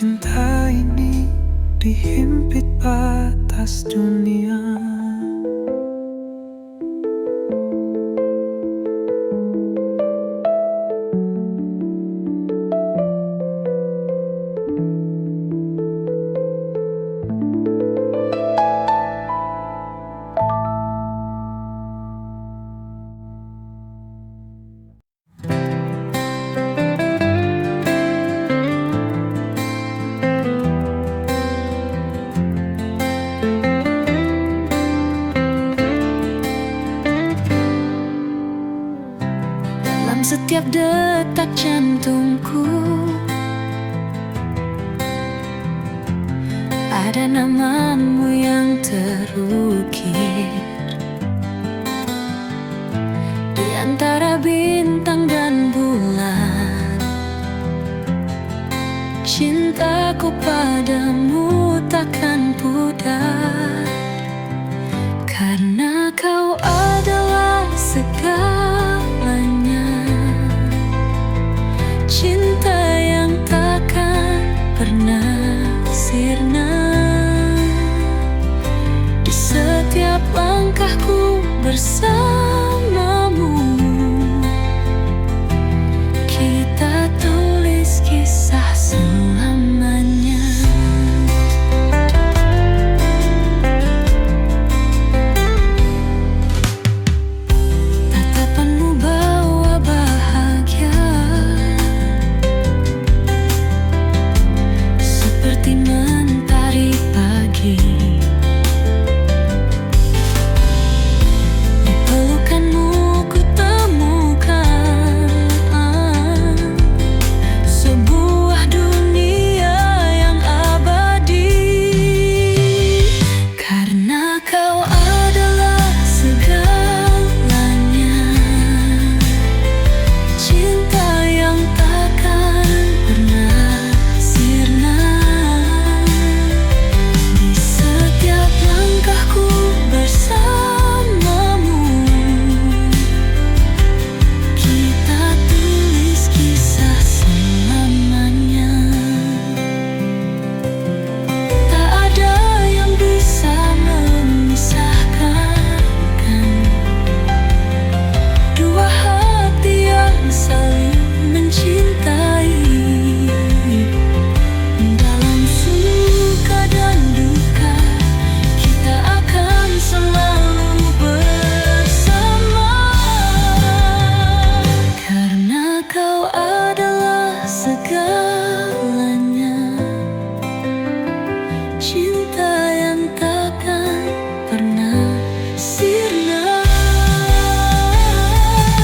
cinta ini dihimpit batas dunia. Setiap detak jantungku ada namamu yang terukir di antara bintang dan bulan. Cintaku padamu takkan pudar, karena kau adalah segalanya. Cinta yang takkan pernah sirna. Di setiap langkahku bersamamu, kita tulis kisah selamanya. Tatapanmu bawa bahagia, seperti mentari pagi. Di pelukanmu ku temukan sebuah dunia yang abadi, karena kau adalah segalanya. Cinta yang takkan pernah sirna. Di setiap langkahku bersamamu, kita tulis kisah selamanya. Tak ada yang bisa memisahkan dua hati yang saling mencintai. Dalam suka dan duka, kita akan selalu bersama, karena kau adalah segalanya. Cinta yang takkan pernah sirna.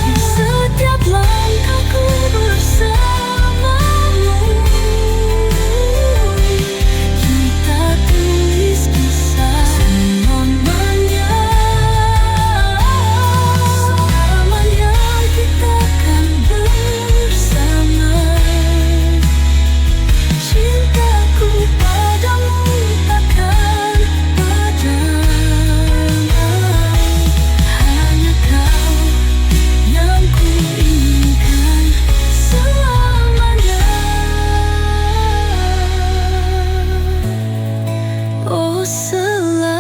Di setiap langkahku bersamamu, kita tulis kisah selamanya. Selamanya kita akan bersama. Cintaku padamu takkan padam. Hanya kau yang kuinginkan selamanya. Oh, selamanya.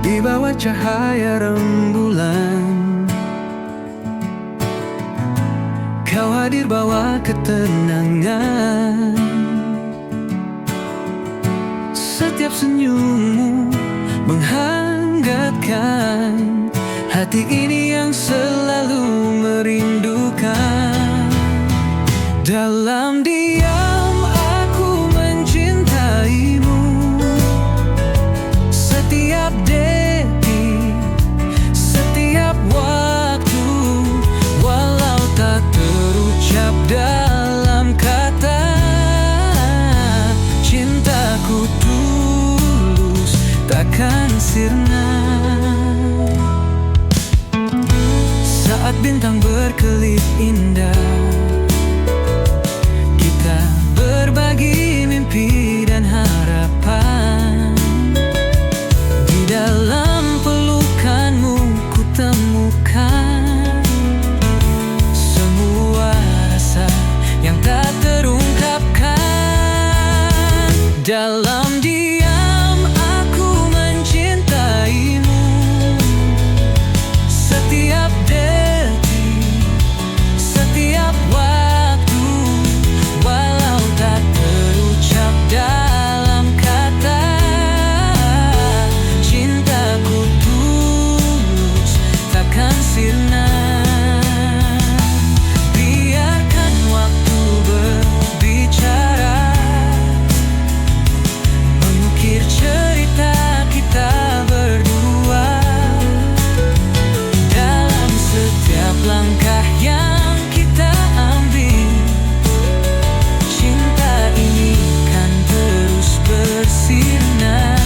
Di bawah cahaya rembulan, kau hadir bawa ketenangan. Setiap senyummu menghangatkan hati ini yang selalu merindukan. Dalam diam aku mencintaimu, setiap detik, setiap waktu, walau tak terucap dalam kata. Cintaku tulus takkan sirna. bintang berkelip indah. Kita berbagi mimpi dan harapan. Di dalam pelukanmu ku temukan semua rasa yang tak terungkapkan. Dalam diam aku mencintaimu. Setiap detik, setiap waktu, walau tak terucap dalam kata. Cintaku tulus, takkan sirna. Biarkan waktu berbicara, mengukir cerita kita berdua. Dalam setiap langkah yang kita ambil, cinta ini kan terus bersinar.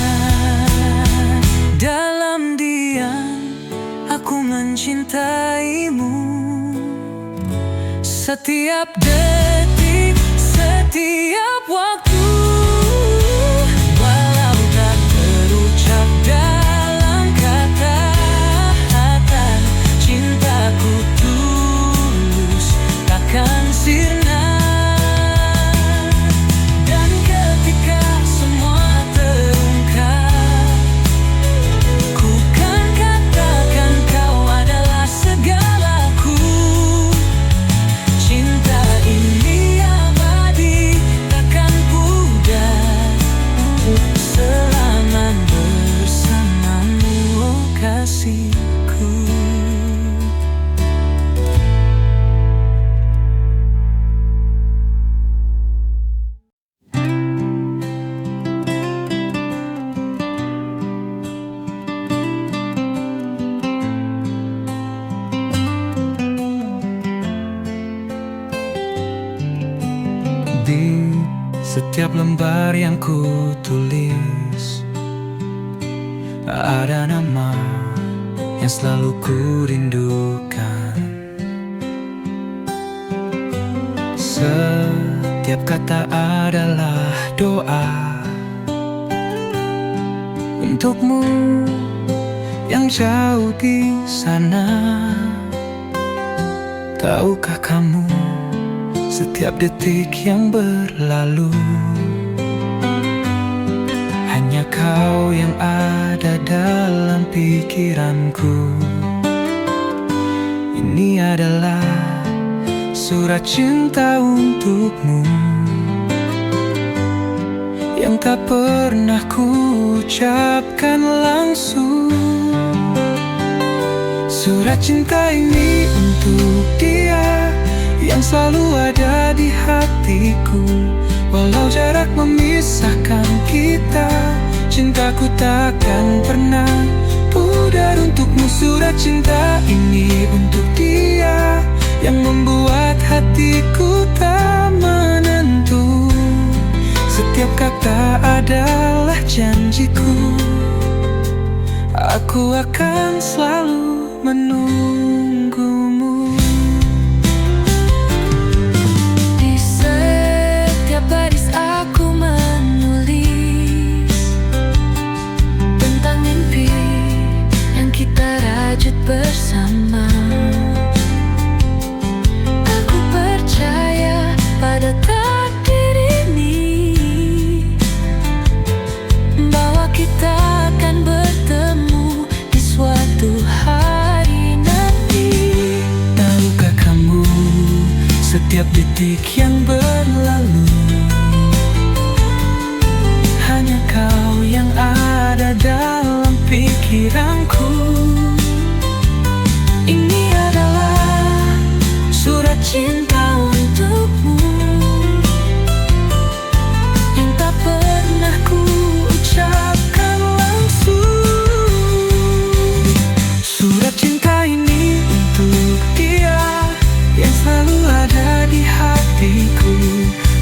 Dalam diam aku mencintaimu. Setiap detik, setiap waktu, walau tak terucap dalam kata-kata. Cintaku tulus, takkan sirna. Dan ketika semua terungkap, ku kan katakan kau adalah segalaku. Cinta ini abadi, takkan pudar. Selamat bersamamu, oh kasihku. Di setiap lembar yang ku tulis, ada nama yang selalu ku rindukan. Setiap kata adalah doa untukmu yang jauh di sana. Tahukah kamu, setiap detik yang berlalu, hanya kau yang ada dalam pikiranku. Ini adalah surat cinta untukmu yang tak pernah ku ucapkan langsung. Surat cinta ini untuk dia yang selalu ada di hatiku. Walau jarak memisahkan kita, cintaku takkan pernah pudar untukmu. Surat cinta ini untuk dia yang membuat hatiku tak menentu. Setiap kata adalah janjiku. Aku akan selalu menunggumu. Di setiap baris aku menulis tentang mimpi yang kita rajut bersama. Aku percaya pada takdir ini, bahwa kita akan bertemu di suatu hari nanti. Tahukah kamu, setiap detik yang berlalu, hanya kau yang ada dalam pikiranku. Ini adalah surat cinta untukmu yang tak pernah ku ucapkan langsung. Surat cinta ini untuk dia yang selalu ada di hatiku.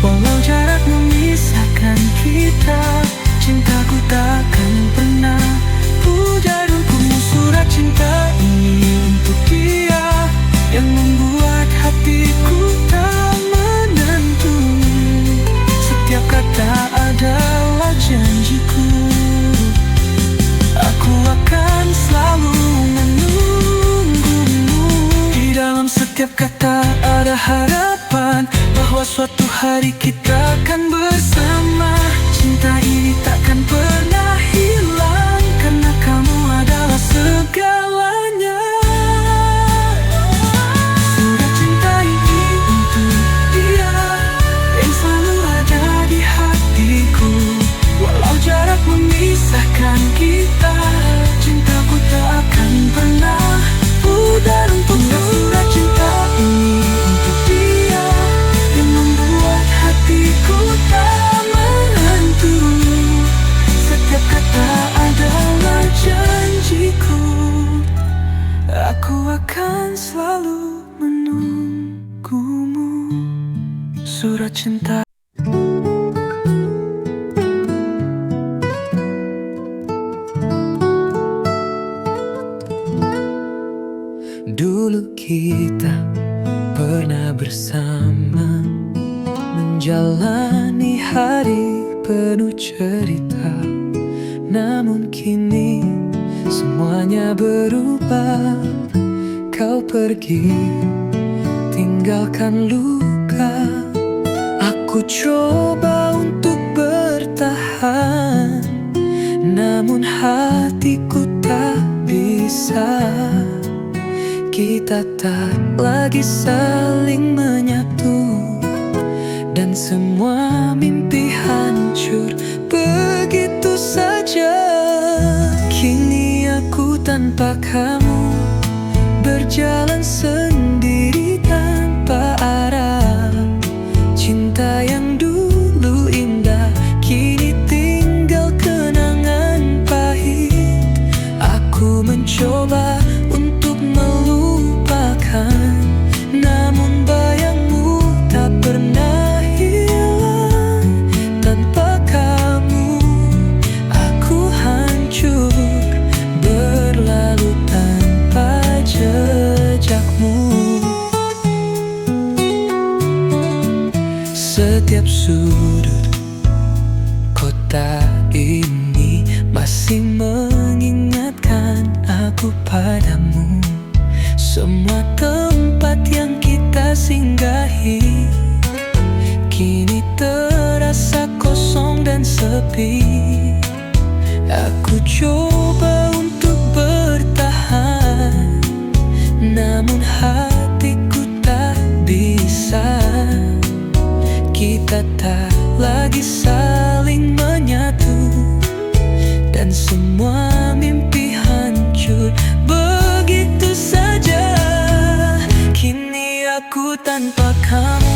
Walau jarak memisahkan kita, cintaku takkan pernah pudar untukmu. cinta. Dulu kita pernah bersama menjalani hari penuh cerita. Namun kini semuanya berubah. Kau pergi, tinggalkan luka. Aku coba untuk bertahan, namun hatiku tak bisa. Kita tak lagi saling menyatu, dan semua mimpi hancur begitu saja. Kini aku tanpa kamu, berjalan sendiri tanpa arah. Cinta yang dulu indah kini tinggal kenangan pahit. Aku mencoba untuk melupakan, namun bayangmu tak pernah hilang. Tanpa kamu aku hancur, berlalu tanpa jejakmu. Setiap sudut kota ini masih mengingatkan aku padamu. Semua tempat yang kita singgahi kini terasa kosong dan sepi. Aku coba untuk bertahan, namun hatiku tak bisa. Kita tak lagi saling menyatu, dan semua mimpi hancur begitu saja. Kini aku tanpa kamu,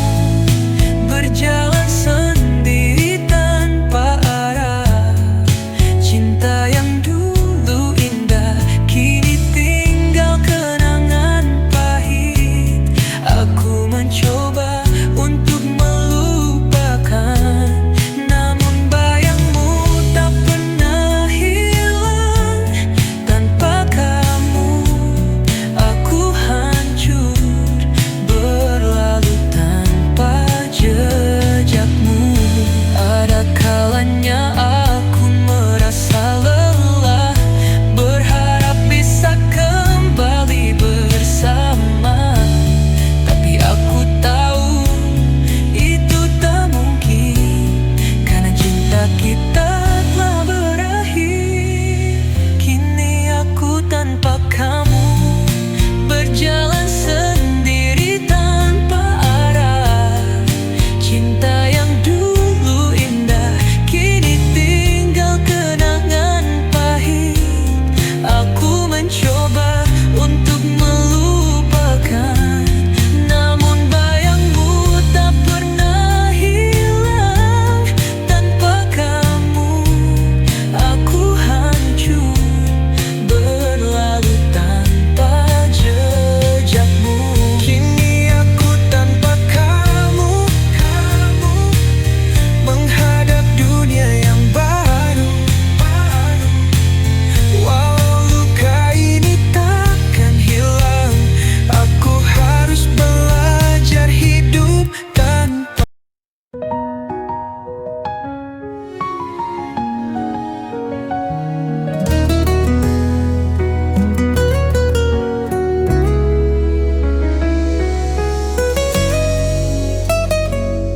berjalan sendiri tanpa arah. Cinta yang dulu indah kini tinggal kenangan pahit. Aku mencoba untuk melupakan, namun bayangmu tak pernah hilang. Tanpa kamu aku hancur, berlalu tanpa jejakmu. Ada kalanya aku merasa lelah, berharap bisa kembali bersama. Tapi aku tahu itu tak mungkin, karena cinta kita telah berakhir. Kini aku tanpa kamu, berjalan sendiri tanpa arah. Cinta yang dulu indah kini tinggal kenangan pahit. Aku mencoba untuk melupakan, namun bayangmu tak pernah hilang. Tanpa kamu aku hancur, berlalu tanpa jejakmu. Kini aku tanpa kamu, menghadap dunia yang baru. Walau luka ini takkan hilang, aku harus belajar hidup tanpa.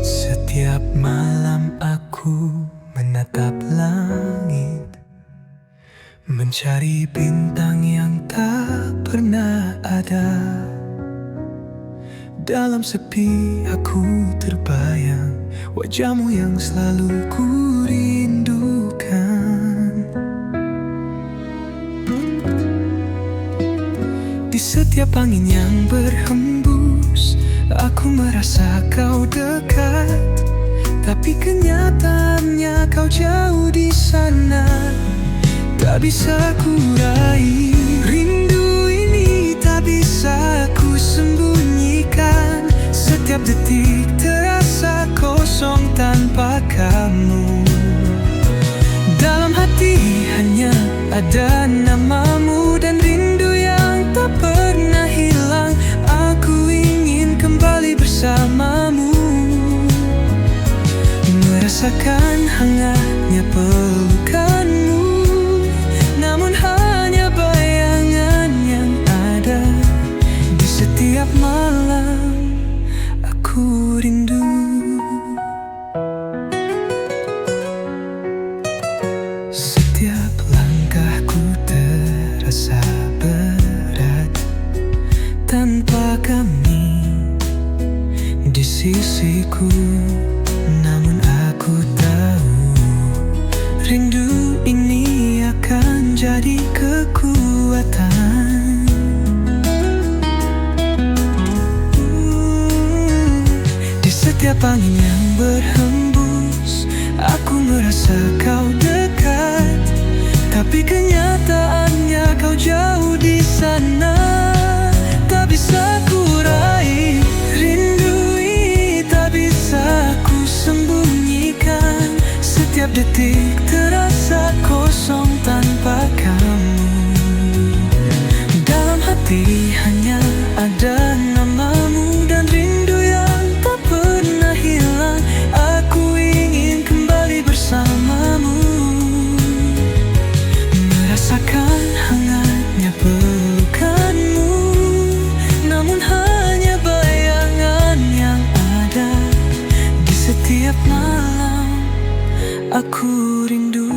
Setiap malam aku menatap langit, mencari bintang yang tak pernah ada. Dalam sepi aku terbayang wajahmu yang selalu ku rindukan. Di setiap angin yang berhembus, aku merasa kau dekat. Tapi kenyataannya kau jauh di sana. Tak bisa ku raih rindu ini, tak bisa ku sembunyikan. Setiap detik terasa kau ada namamu dan rindu yang tak pernah hilang. Aku ingin kembali bersamamu, merasakan hangatnya pelukanmu. Namun hanya bayangan yang ada di setiap malam aku rindu. Setiap langkahku terasa berat tanpa kami di sisiku. Namun aku tahu rindu ini akan jadi kekuatan. Di setiap angin yang berhembus, aku merasa kau dekat. Tapi kenyataannya kau jauh di sana. Tak bisa ku raih rindu ini, tak bisa ku sembunyikan. Setiap detik terasa kosong tanpa kamu. Dalam hati hanya ada namamu dan rindu yang tak pernah hilang. Aku ingin kembali bersamamu, merasakan hangatnya pelukanmu. Namun hanya bayangan yang ada di setiap malam aku rindu.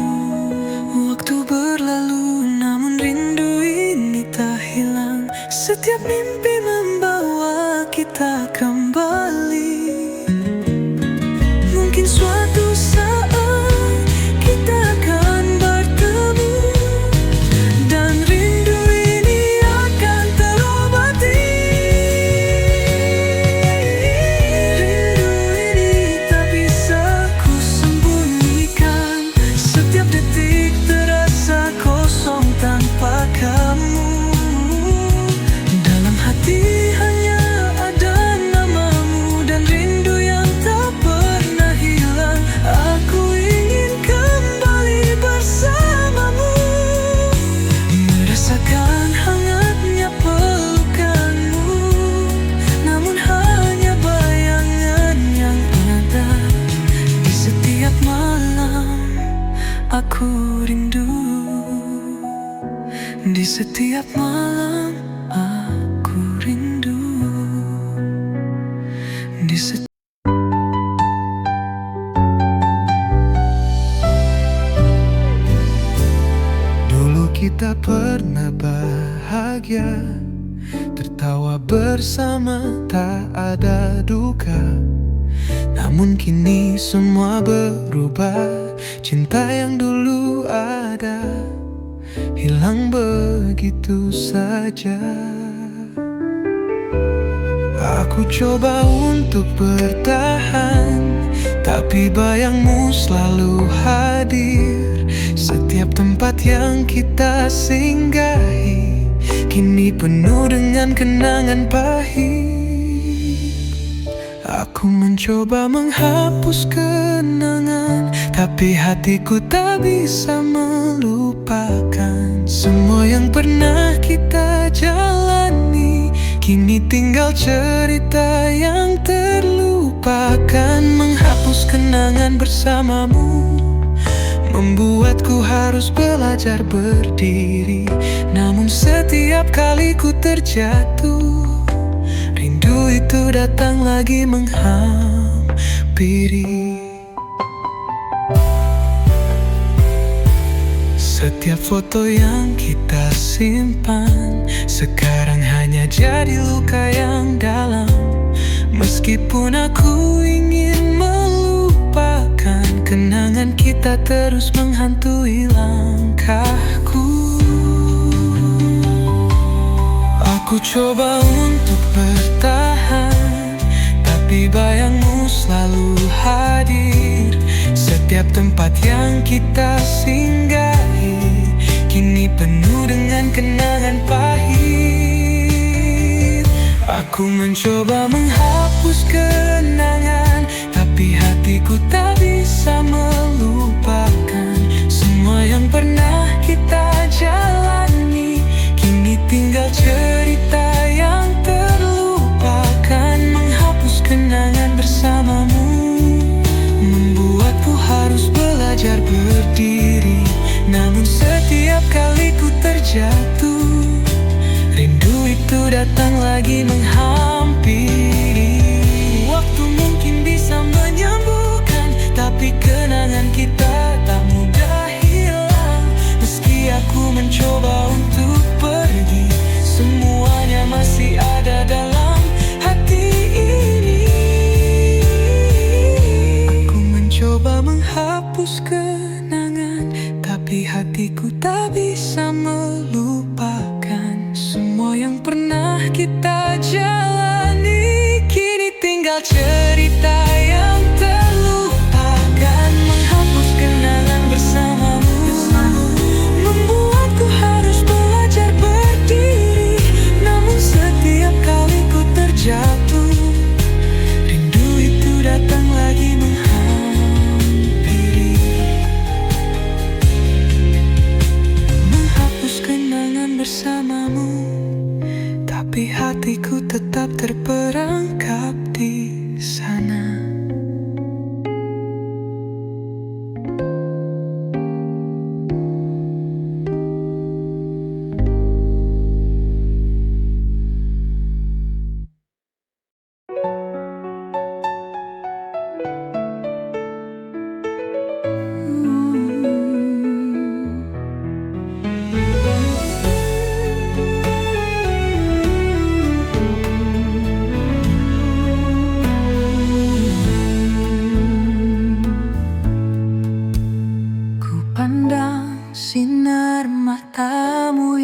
Waktu berlalu namun rindu ini tak hilang. Setiap mimpi membawa kita kembali. Mungkin suatu saat kita akan bertemu dan rindu ini akan terobati. Rindu ini tak bisa ku sembunyikan. Setiap detik terasa kosong tanpa kamu. Dalam hati hanya ada namamu dan rindu yang tak pernah hilang. Aku ingin kembali bersamamu, merasakan hangatnya pelukanmu. Namun hanya bayangan yang ada di setiap malam aku rindu. Di setiap malam aku rindu. Di setiap Dulu kita pernah bahagia, tertawa bersama, tak ada duka. Namun kini semua berubah. Cinta yang dulu ada hilang begitu saja. Aku coba untuk bertahan, tapi bayangmu selalu hadir. Setiap tempat yang kita singgahi kini penuh dengan kenangan pahit. Aku mencoba menghapus kenangan, tapi hatiku tak bisa melupakan semua yang pernah kita jalani. Kini tinggal cerita yang terlupakan. Menghapus kenangan bersamamu membuatku harus belajar berdiri. Namun setiap kali ku terjatuh, rindu itu datang lagi menghampiri. Setiap foto yang kita simpan sekarang hanya jadi luka yang dalam. Meskipun aku ingin melupakan, kenangan kita terus menghantui langkahku. Aku coba untuk bertahan, tapi bayangmu selalu hadir. Setiap tempat yang kita singgahi kini penuh dengan kenangan pahit. Aku mencoba menghapus kenangan, tapi hatiku tak bisa melupakan semua yang pernah kita jalani. Kini tinggal cerita yang terlupakan, menghapus kenangan bersamamu, membuatku harus belajar berdiri. Namun setiap kali ku terjatuh, rindu itu datang lagi menghampiri. Waktu mungkin bisa menyembuhkan, tapi kenangan kita tak mudah hilang. Meski aku mencoba untuk pergi, semuanya masih ada dalam hati ini. Aku mencoba menghapus kenangan, tapi hatiku tak bisa melupakan semua yang pernah kita jalani. Kini tinggal cerita yang terlupakan, menghapus kenangan bersamamu, membuatku harus belajar berdiri. Namun setiap kali ku terjatuh, rindu itu datang lagi menghampiri, menghapus kenangan bersamamu, tapi hatiku tetap terperangkap di sana. Pandang sinar matamu